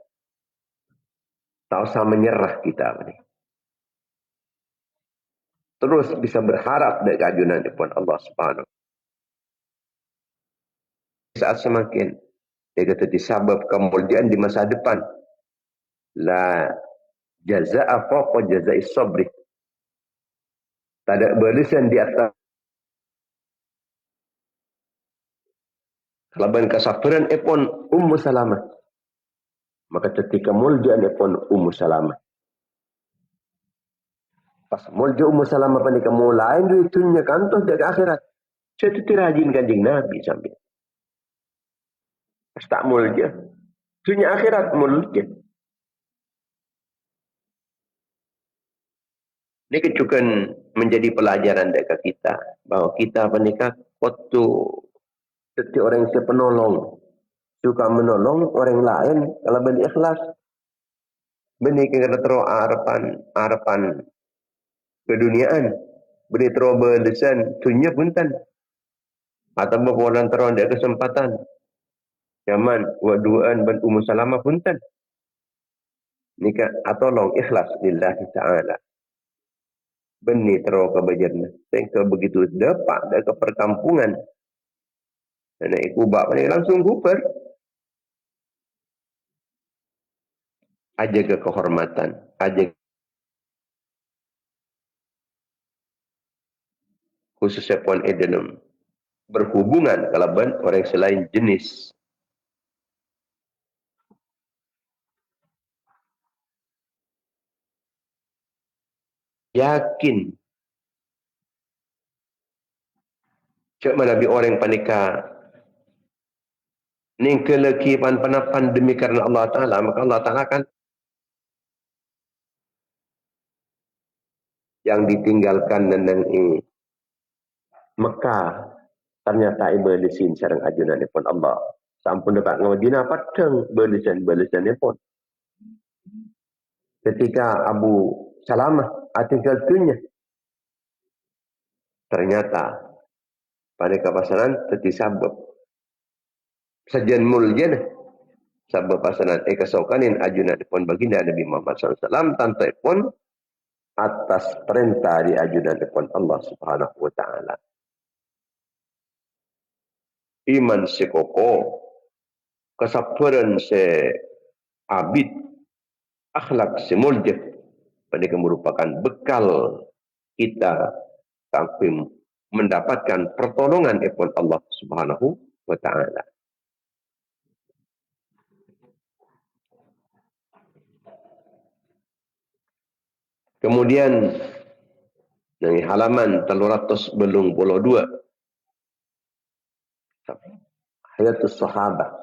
S1: Tak usah menyerah kita. Terus bisa berharap dari keajunan Tuhan Allah Subhanahu. Saat semakin disabab kemuliaan di masa depan. La jaza'a fawqa jaza'i sabri. Tak ada balasan di atas laban kasafiran epon Ummu Salamah. Maka ketika muljaan epon Ummu Salamah. Pas mulja Ummu Salamah panika mulai duitunya kantos dari akhirat. Saya itu rajin kanjeng Nabi sampai. Pas tak mulja. Dunia akhirat mulja. Ini juga menjadi pelajaran dari kita. Bahwa kita panika waktu setiap orang yang penolong. Suka menolong orang lain kalau berikhlas. Benih kena terus harapan keduniaan. Benih terus berlesan dunia punten. Atau berpulang terus ada kesempatan. Zaman waduan dan Ummu Salamah punten. Nika atolong ikhlas lillahi ta'ala. Benih terus kebajarnya. Sehingga begitu dapat dari perkampungan. Dan ikubak langsung kuper. Aja ke kehormatan. Aja khususnya puan edenem berhubungan kalau orang selain jenis yakin cak mana bi orang panika ning keleki pan demi karena Allah Taala, maka Allah Taala kan yang ditinggalkan neneng Mekah ternyata belisin sareng ajunanipun Allah. Sampun dekat Madinah padang belisan pun. Ketika Abu Salamah tinggal dunia, ternyata pada kapasanan teti sabab sajian muljan sabab pasanan kesokanin ajunanipun baginda Nabi Muhammad SAW tantepun atas perintah di ajunanipun Allah Subhanahu wa taala. Iman sekoko, kesabaran se abid, akhlak semulja, pada merupakan bekal kita sampai mendapatkan pertolongan daripada Allah Subhanahu wa taala. Kemudian dari halaman 382 Hayatus Sahabah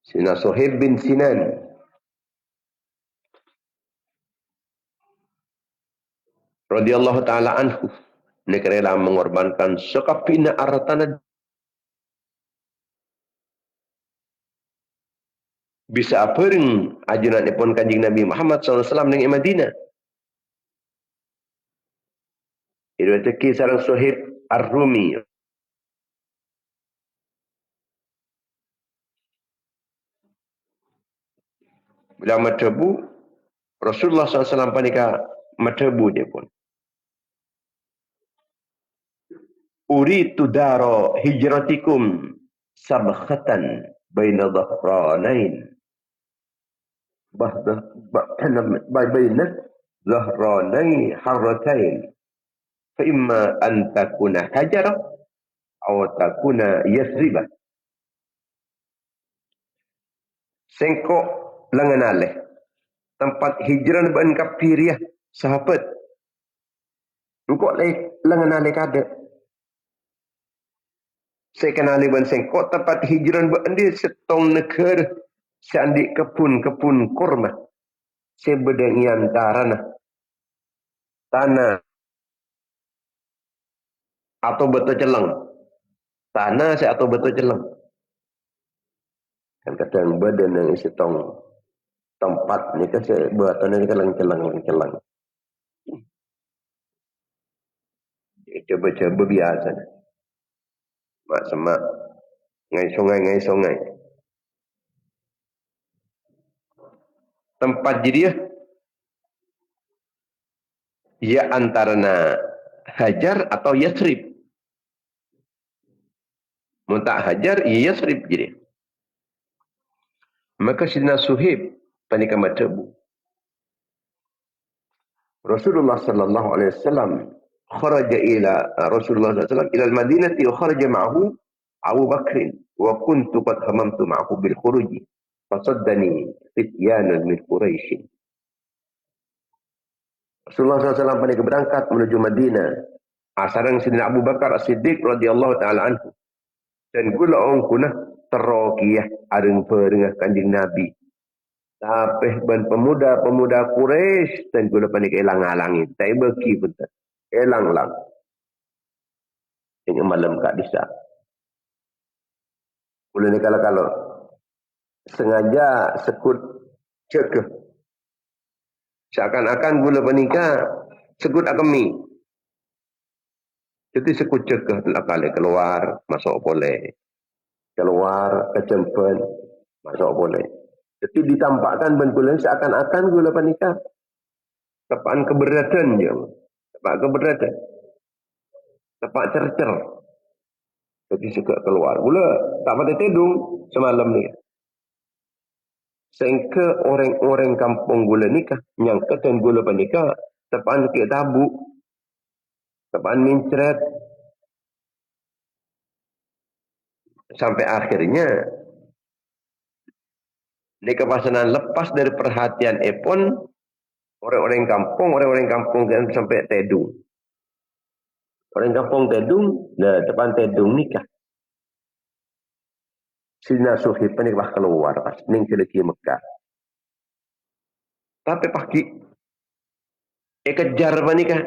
S1: Sina Suhaib bin Sinan radhiyallahu taala anhu, mereka rela mengorbankan sekapina hartana bisa apering ajunanipun Kanjeng Nabi Muhammad SAW ning Madinah. Itu sareng Suhaib Ar-Rumi. Bila matebu Rasulullah SAW panika matebu dia pun. Uritu daro hijratikum sabkhatan baina dhahranain. Baina dhahranai harratain. Fa imma an takuna hajarah aw takuna yasribah. Sengkok langanaleh tempat hijrah ban kapiriah sahabat. Engkau langanaleh kada. Saya kenali ban sengkok tempat hijrah ban di setong negara seandik kebun kurma. Sebedengian tanah atau betul celang. Tanah saya atau betul celang. Kan kadang badan yang setong tempat ni kan saya buatan ni kelang-kelang. Coba-coba biasa. Mak semak ngai sungai. Tempat jadi ya antarana Hajar atau Yasrib. Muntah Hajar ya Yasrib jadi. Maka Sidna Suhaib panika matebu. Rasulullah sallallahu alaihi wasallam kharaja ila Rasulullah sallallahu alaihi wasallam ila al-Madinati wa kharaja ma'ahu Abu Bakr wa kuntu qad hamamtu ma'ahu bil khuruj fasaddani fityanun min Quraisy. Rasulullah SAW panika berangkat menuju Madinah. Sareng Sidina Abu Bakar As-Siddiq radhiyallahu taala anhu. Dan gula orang kunah terokiyah areng perengah Kanjeng Nabi. Tapi ban pemuda-pemuda Quraisy dan gula panik elang-alangi. Tak beki pun tak. Elang-lang. Ini malam Kak Disa. Gula ni kalau sengaja sekut cekeh. Seakan-akan gula panika sekut akemi. Jadi sekut cekeh telah kali keluar, masuk boleh. Keluar, kecempen, masuk boleh. Jadi ditampakkan bentulan seakan-akan gula panika. Tepaan keberatan je. Tepak keberatan. Tepak cer-cer. Jadi suka keluar. Gula tak pada tedung semalam ni. Sehingga orang-orang kampung gula nikah. Nyangkatan gula panika. Tepaan kek tabuk. Tepaan mincret. Sampai akhirnya di kepasanan lepas dari perhatian Epon Orang-orang kampung kan sampai Tedung. Orang kampung Tedung, nah depan Tedung nikah. Sina Suhib ni bah keluar pas ning keleki Mekah. Tapi pagi kejar apa nikah?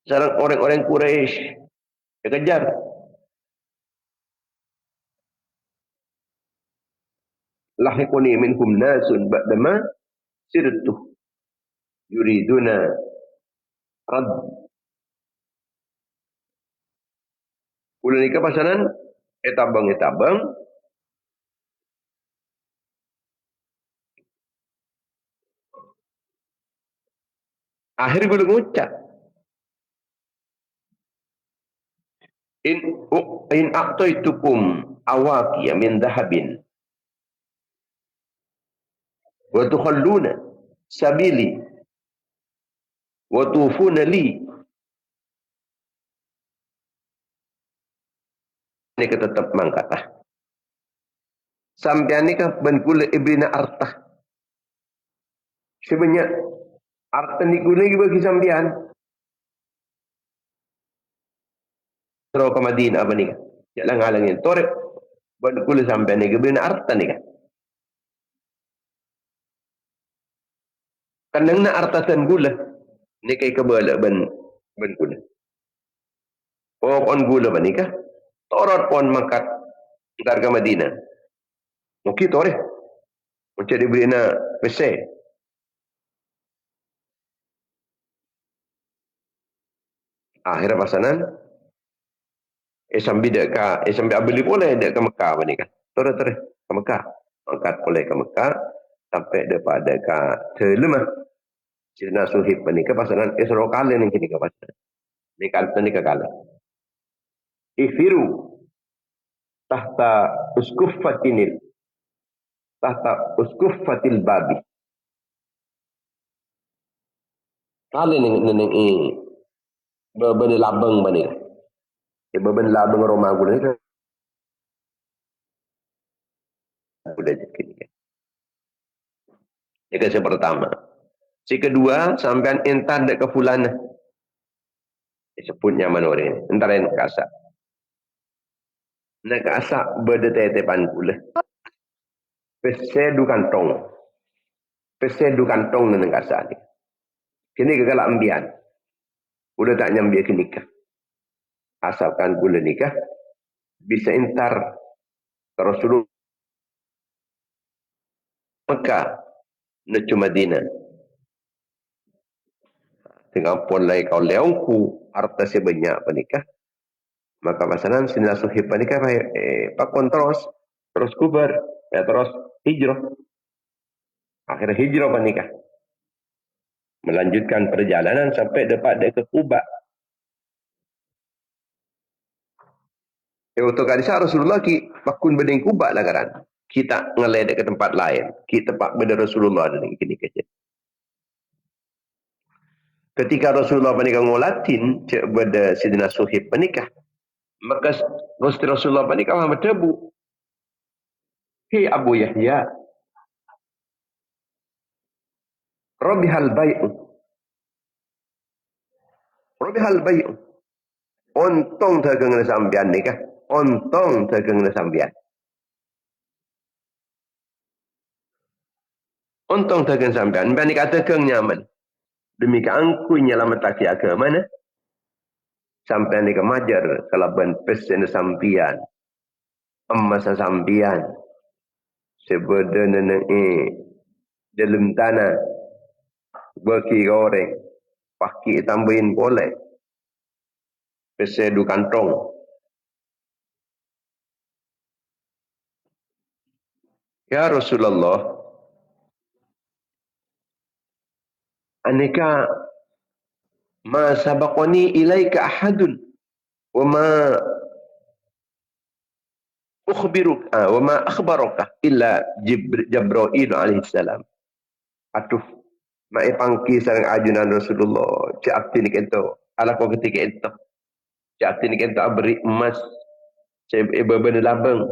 S1: Sarang orang-orang Quraisy kejar. Lahiquni minhum nasun ba'dama sirtuh yuriduna rad. Ulah nikah pasanan etabang akhir gula ngucap in aqtaitukum awaqi min dhahabin wa tukhalluna sabili wa tufuna li. Ini tetap mangkatah sampean ni kan ben kula ibina artah sebanyak artah ni kula bagi sampean terus ke Madinah apa ni kan jangan ngalangin torek ben kula sampean ni ibina artah ni kan kandang na artah tan gula ni kay kabala ben kula on gula ba ni ka torot pon mangkat ntar ke Madinah mungkin torek macam diberi na pesai akhir pasanan sambil dek ka sambil abeli boleh dek ke Mekah apa ni kan terus ke Mekah angkat boleh ke Mekah sampai daripada ka telemah Sina Suhib ni ke pasanan esro kali ni kini ke pasanan ni kali ni ke kali ifiru tahta uskuffatil babi kali ni beban labang bani beban labang Roma gula ni udah jadi kan. Itu yang pertama. Si kedua, sampean entar dek ke fulana. Sebut nyaman orang. Entar yang kasak. Nak kasak berdetepan pula. Pesedu kantong. Pesedu kantong dengan kasak ni. Kini kegalak ambian. Udah tak nyambi ke nikah. Asalkan pula nikah. Bisa entar terus dulu Mekah menuju Madinah. Dengan pun lai kau leongku harta sebanyak penikah. Maka pasanan Sina Suhib penikah pakon terus kubar ya terus hijrah. Akhirnya hijrah penikah. Melanjutkan perjalanan sampai dapat ke Kuba. Untuk hadisah Rasulullah pakun bedeng Kuba lah kan. Kita ngeledek ke tempat lain. Kita pak beda Rasulullah dan ini kecil. Ketika Rasulullah menikah ngolatin kepada Sidina Suhib menikah, maka Rasulullah menikah sama berdebu. Hei Abu Yahya, Rabihal bay'u. Rabihal bay'u. Ontong terkena sambian nikah. Ontong terkena sambian. Ontong terkena sambian. Mbak ni kata keng nyaman. Demikian aku nyelamat taki agama mana? Sampai ni kemajar kalaban pesen sampian. Emas sampian. Sebenarnya dalam tanah. Bagi goreng. Pakai tambahin boleh. Pesen du kantong. Ya Rasulullah. Aneka ma sabaqani ilaika ahadun wa ma ukhbiruka wa ma akhbaraka illa Jibril alaihi salam. Atuh mai pangki sareng ajunan Rasulullah cak ni kento ala ko ketika itu cak ni kento abri emas cak beban labang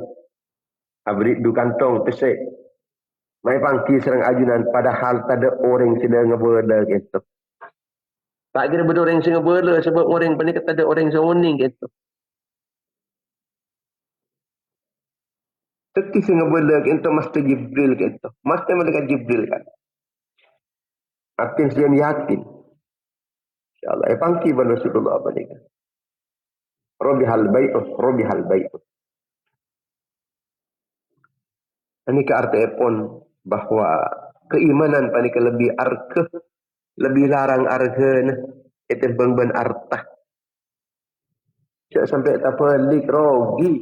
S1: abri du kantong pesek Mai pangki serang ajunan padahal tak ada orang sedang ngebela gitu. Tak kira betul orang yang ngebela sebab orang panik tak ada orang yang uning gitu. Teki sing ngebela gitu mesti Jibril gitu. Mesti malaikat Jibril kan. Atin sian yakin. InsyaAllah. Pangki ban Rasulullah panik. Robi hal bai'ut, robi hal bai'ut. Ini ke arti pun bahwa keimanan panik lebih arke, lebih larang arke itu bang artah. Sampai tak pelik rogi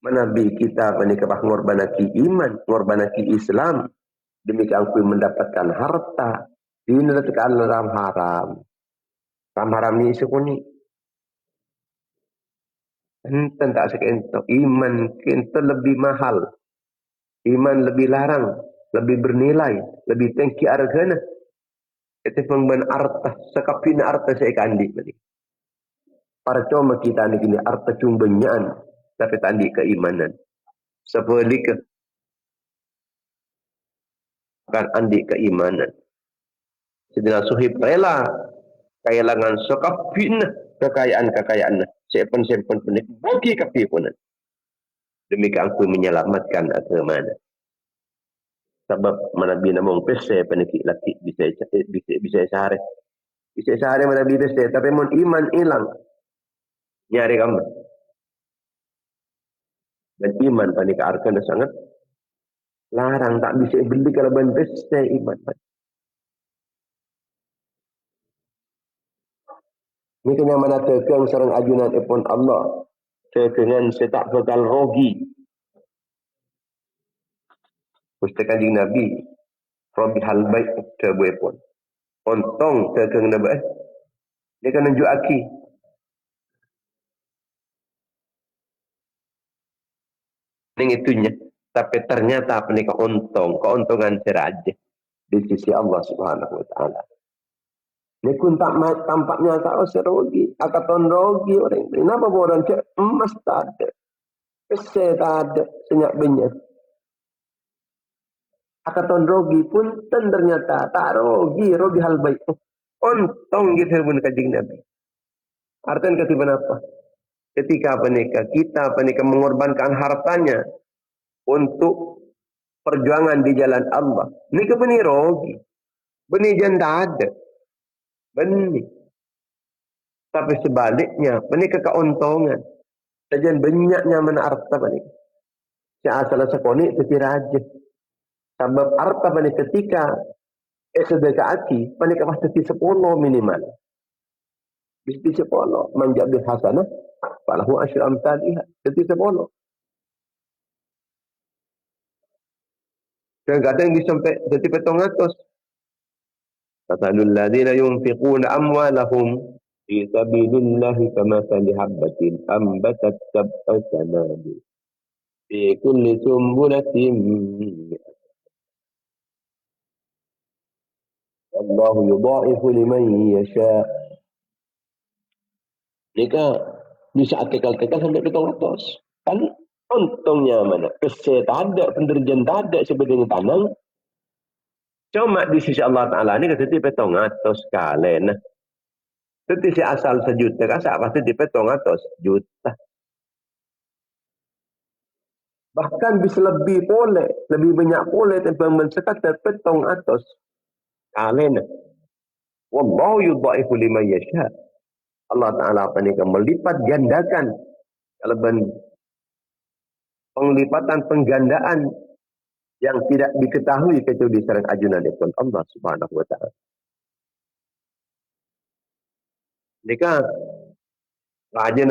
S1: menabi kita panik bah ngorbanaki iman, ngorbanaki Islam demi aku mendapatkan harta. Ini letakkan dalam haram. Haram haram ni sekuni. Enten tak sekento. Iman kento lebih mahal. Iman lebih larang, lebih bernilai, lebih tinggi harganya. Itu pengben arta, sekapin arta saya kandi. Para cuma kita ni kini arta cumbenyaan, tapi tandi keimanan. Seperti ke kan andi keimanan. Sedina suhib rela kehilangan sekapin kekayaan-kekayaan. Sepen-sepen pun bagi kapi pun. Demikian aku menyelamatkan agama. Sebab manabi namong pese peniki laki bisa sehari. Bisa sehari manabi pese tapi mun iman hilang nyari kamu. Dan iman panika arkana sangat larang tak bisa beli kalau ban pese iman. Ini kena mana tekeng sareng ajunan ipun Allah. Tekengan setak bakal rogi. Pustaka kanjing Nabi. Robi hal baik tebuai pun. Ontong tekeng Nabi. Dia kan nunjuk aki. Ini itunya. Tapi ternyata apa nih keuntungan seraja di sisi Allah Subhanahu Wa Taala. Ini pun tak tampaknya tak serogi, akaton rogi orang. Kenapa orang cek emas tak ada, pese tak ada, senyak banyak. Akaton rogi pun ternyata tak rogi hal baik. Untung gitu pun kajing Nabi. Artinya ketiban apa? Ketika kita mengorbankan hartanya untuk perjuangan di jalan Allah. Ini kebenih rogi. Benih janda ada. Benih. Tapi sebaliknya, benih keuntungan. Sajian banyaknya mana harta benih. Si asal sekoni itu raja. Sebab harta benih ketika sedekah aki, benih pasti 10 minimal. Bisa 10. Menjadi hasanah. Falahu asyur amtaliha. Jadi 10. Kadang-kadang bisa sampai jadi petong atas. Fasalul ladina yunfiquna amwalahum fi sabilillahi kamathali habbatin ambatat sab'a sanabil fi kulli sumbulatin wallahu yudha'ifu liman yasha. Jika bisa akal-akal sampai petong atas. Kan untungnya mana? Kesehatan ada, penderjaan ada sebenarnya tanam. Cuma di sisi Allah Ta'ala ini ketika petong atas kalian. Ketika si asal sejuta, kasar pasti di petong atas juta. Bahkan bisa lebih boleh, lebih banyak boleh tentang mensekatan petong atas kalian. Wallahu yudha'ifu liman yasha. Allah Ta'ala apa ni melipat gandakan. Kalau penglipatan penggandaan yang tidak diketahui kecuali serang ajunan itu Allah Subhanahu Wa Ta'ala. Nika raja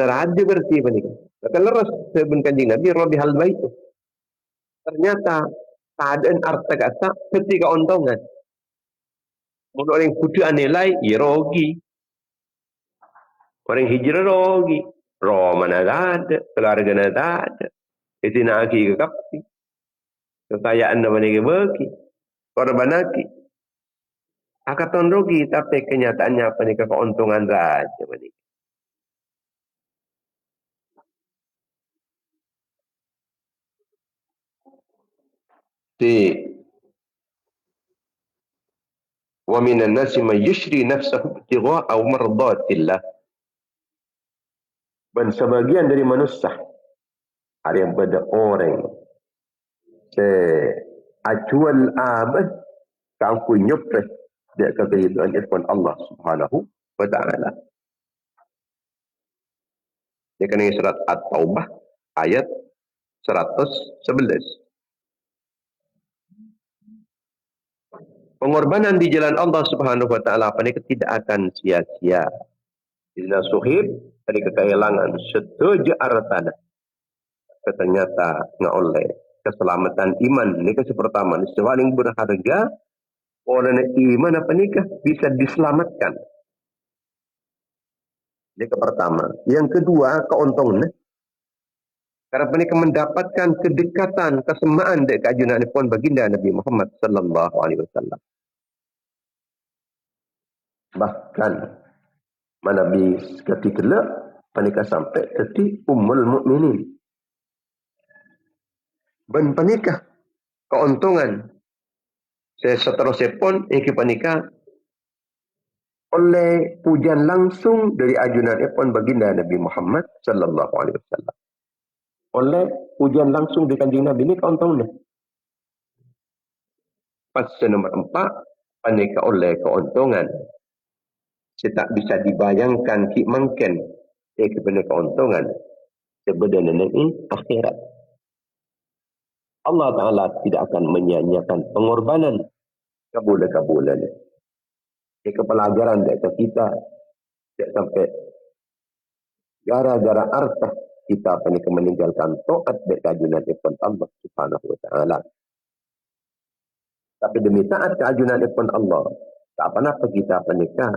S1: berarti apa nika? Maka leras sebelum kanjeng Nabi Robi hal baik. Ternyata keadaan harta kata ketika untungan. Mungkin orang kudu nilai, ya rogi. Orang hijrah rogi. Roh mana ada, keluarga mana ada. Itu nak ke kapi. Kekayaan nama ni bagi. Korban lagi. Akatan rogi, tapi kenyataannya apa ni keuntungan raja. Si Wa minan nasi man yushri nafsahu ibtigha'a mardatillah. Dan sebagian dari manusia ada yang pada orang acuan abad kangku nyopres dia kekayaan irfan Allah Subhanahu wa taala. Dia kena surat At-Taubah ayat 111. Pengorbanan di jalan Allah Subhanahu wa taala apa ini tidak akan sia-sia. Bila suhib dari kehilangan setuju artana. Ternyata nggak oleh keselamatan iman ini ke pertama ini paling berharga orang iman apa nikah bisa diselamatkan. Ini ke pertama. Yang kedua keuntungan karena mereka mendapatkan kedekatan kesemaan dari keajunan pun baginda Nabi Muhammad sallallahu alaihi wasallam. Bahkan Nabi ketika panika sampai ketika ummul mukminin ben panika keuntungan saya seterusnya pun iki panika oleh pujian langsung dari ajunan pun baginda Nabi Muhammad sallallahu alaihi wasallam. Oleh pujian langsung dari kanjeng Nabi ini keuntungan. Pas nomor 4 panika oleh keuntungan. Saya tak bisa dibayangkan ki mungkin kepada keuntungan sebenarnya ini akhirat. Allah Ta'ala tidak akan menyia-nyiakan pengorbanan kabulan-kabulan. Ini kepelajaran dari kita. Tidak sampai gara-gara harta kita meninggalkan taat dari keajunan Ibn Allah Subhanahu Wa Ta'ala. Tapi demi taat keajunan Ibn Allah, tak apa-apa kita menikah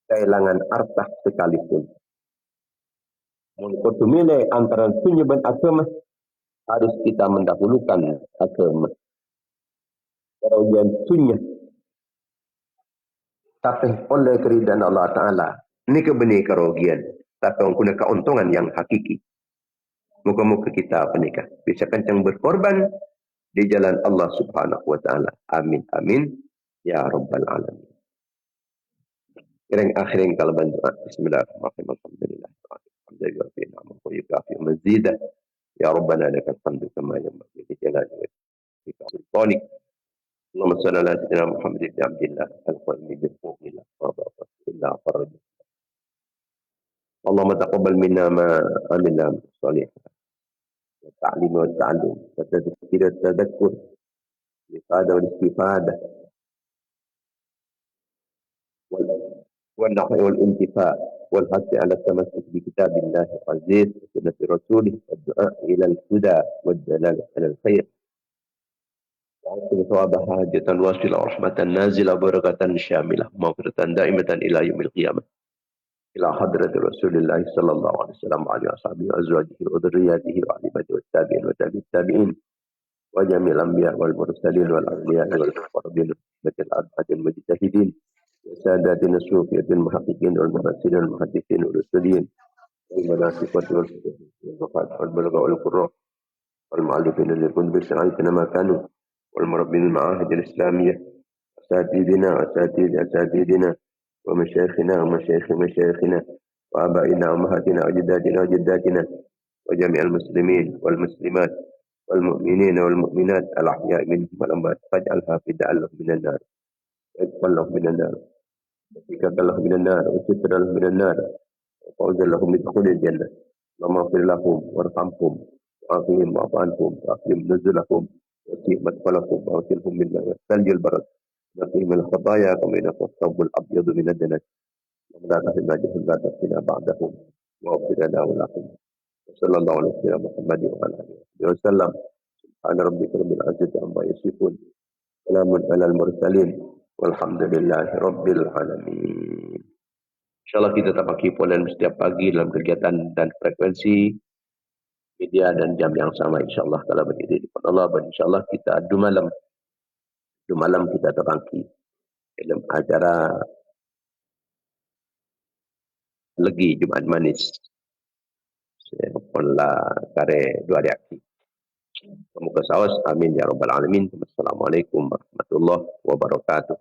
S1: kehilangan harta sekalipun. Untuk memilih antara sunnah dan agama, harus kita mendahulukan agama. Kerugian sunnah. Tapi oleh keridhaan Allah Ta'ala, ini kebenih kerugian. Tapi guna keuntungan yang hakiki. Muka-muka kita menikah. Bisa kencang berkorban di jalan Allah Subhanahu Wa Ta'ala. Amin. Amin. Ya Rabbal Alamin. Yang akhirin kalau bantu. Bismillahirrahmanirrahim. Alhamdulillah. Alhamdulillah. Ya Rabbana lakal hamdu kama yanbaghi li jalali wajhika wa sultanik. Allahumma salli ala sayyidina Muhammad ibn Abdillah al-Qa'im bil mu'minina wa dhafat illa faraj. Allahumma taqabbal minna ma amilna salih. Wa ta'lim wa ta'allum wa tadhkir wa tadhakkur. Ifada wa istifada. والنحو والانتفاع والحث على التمسك بكتاب الله العزيز وسنة رسوله والدعاء إلى الهدى والدلال على الخير وعطل ثواب حاجة واصلة ورحمة نازلة وبركة شاملة مغفرة دائمة إلى يوم القيامة إلى حضرة رسول الله صلى الله عليه وسلم وعلى أصحابه وأزواجه وذرياته وعلمته والتابعين وتابع التابعين وجميع الأنبياء والمرسلين والأولياء والمقربين مثل الأربعة المجتهدين ساداتنا الصوفية المحققين والمفسرين والمحدثين والأستاذين والمناسكة والفقهاء والبلغاء والقراء والمعلمين لكل بشرعيتنا ما كانوا والمربين المعاهد الإسلامية أساتذتنا ومشايخنا ومشايخ مشايخنا وآبائنا وأمهاتنا وجداتنا وجداتنا وجميع المسلمين والمسلمات والمؤمنين والمؤمنات الأحياء منهم والأموات فاجعلها فداء لهم من النار واجعل لهم من النار وفكك لهم من النار وستر لهم من النار وفوزا لهم بدخول الجنة اللهم اغفر لهم وارحمهم وعافهم واعف عنهم واكرم نزلهم وسيء مدخلهم واغسلهم من الثلج البرد نقيهم من الخطايا كما ينقى الثوب الابيض من الدنس اللهم لا تحرمنا جهل لا تفتنا بعدهم واغفر لنا ولهم وصلى الله على سيدنا محمد وعلى اله وسلم سبحان ربك رب العزة عما يصفون سلام على المرسلين walhamdulillahi rabbil alamin. InsyaAllah kita tetap akipulan setiap pagi dalam kegiatan dan frekuensi media dan jam yang sama insyaAllah kalau berdiri di depan Allah. Dan insyaAllah kita adu malam kita terangki dalam acara legi Jumat Manis. Saya pula kare dua reaksi. Semoga sawas. Amin ya rabbal alamin. Wassalamualaikum warahmatullahi wabarakatuh.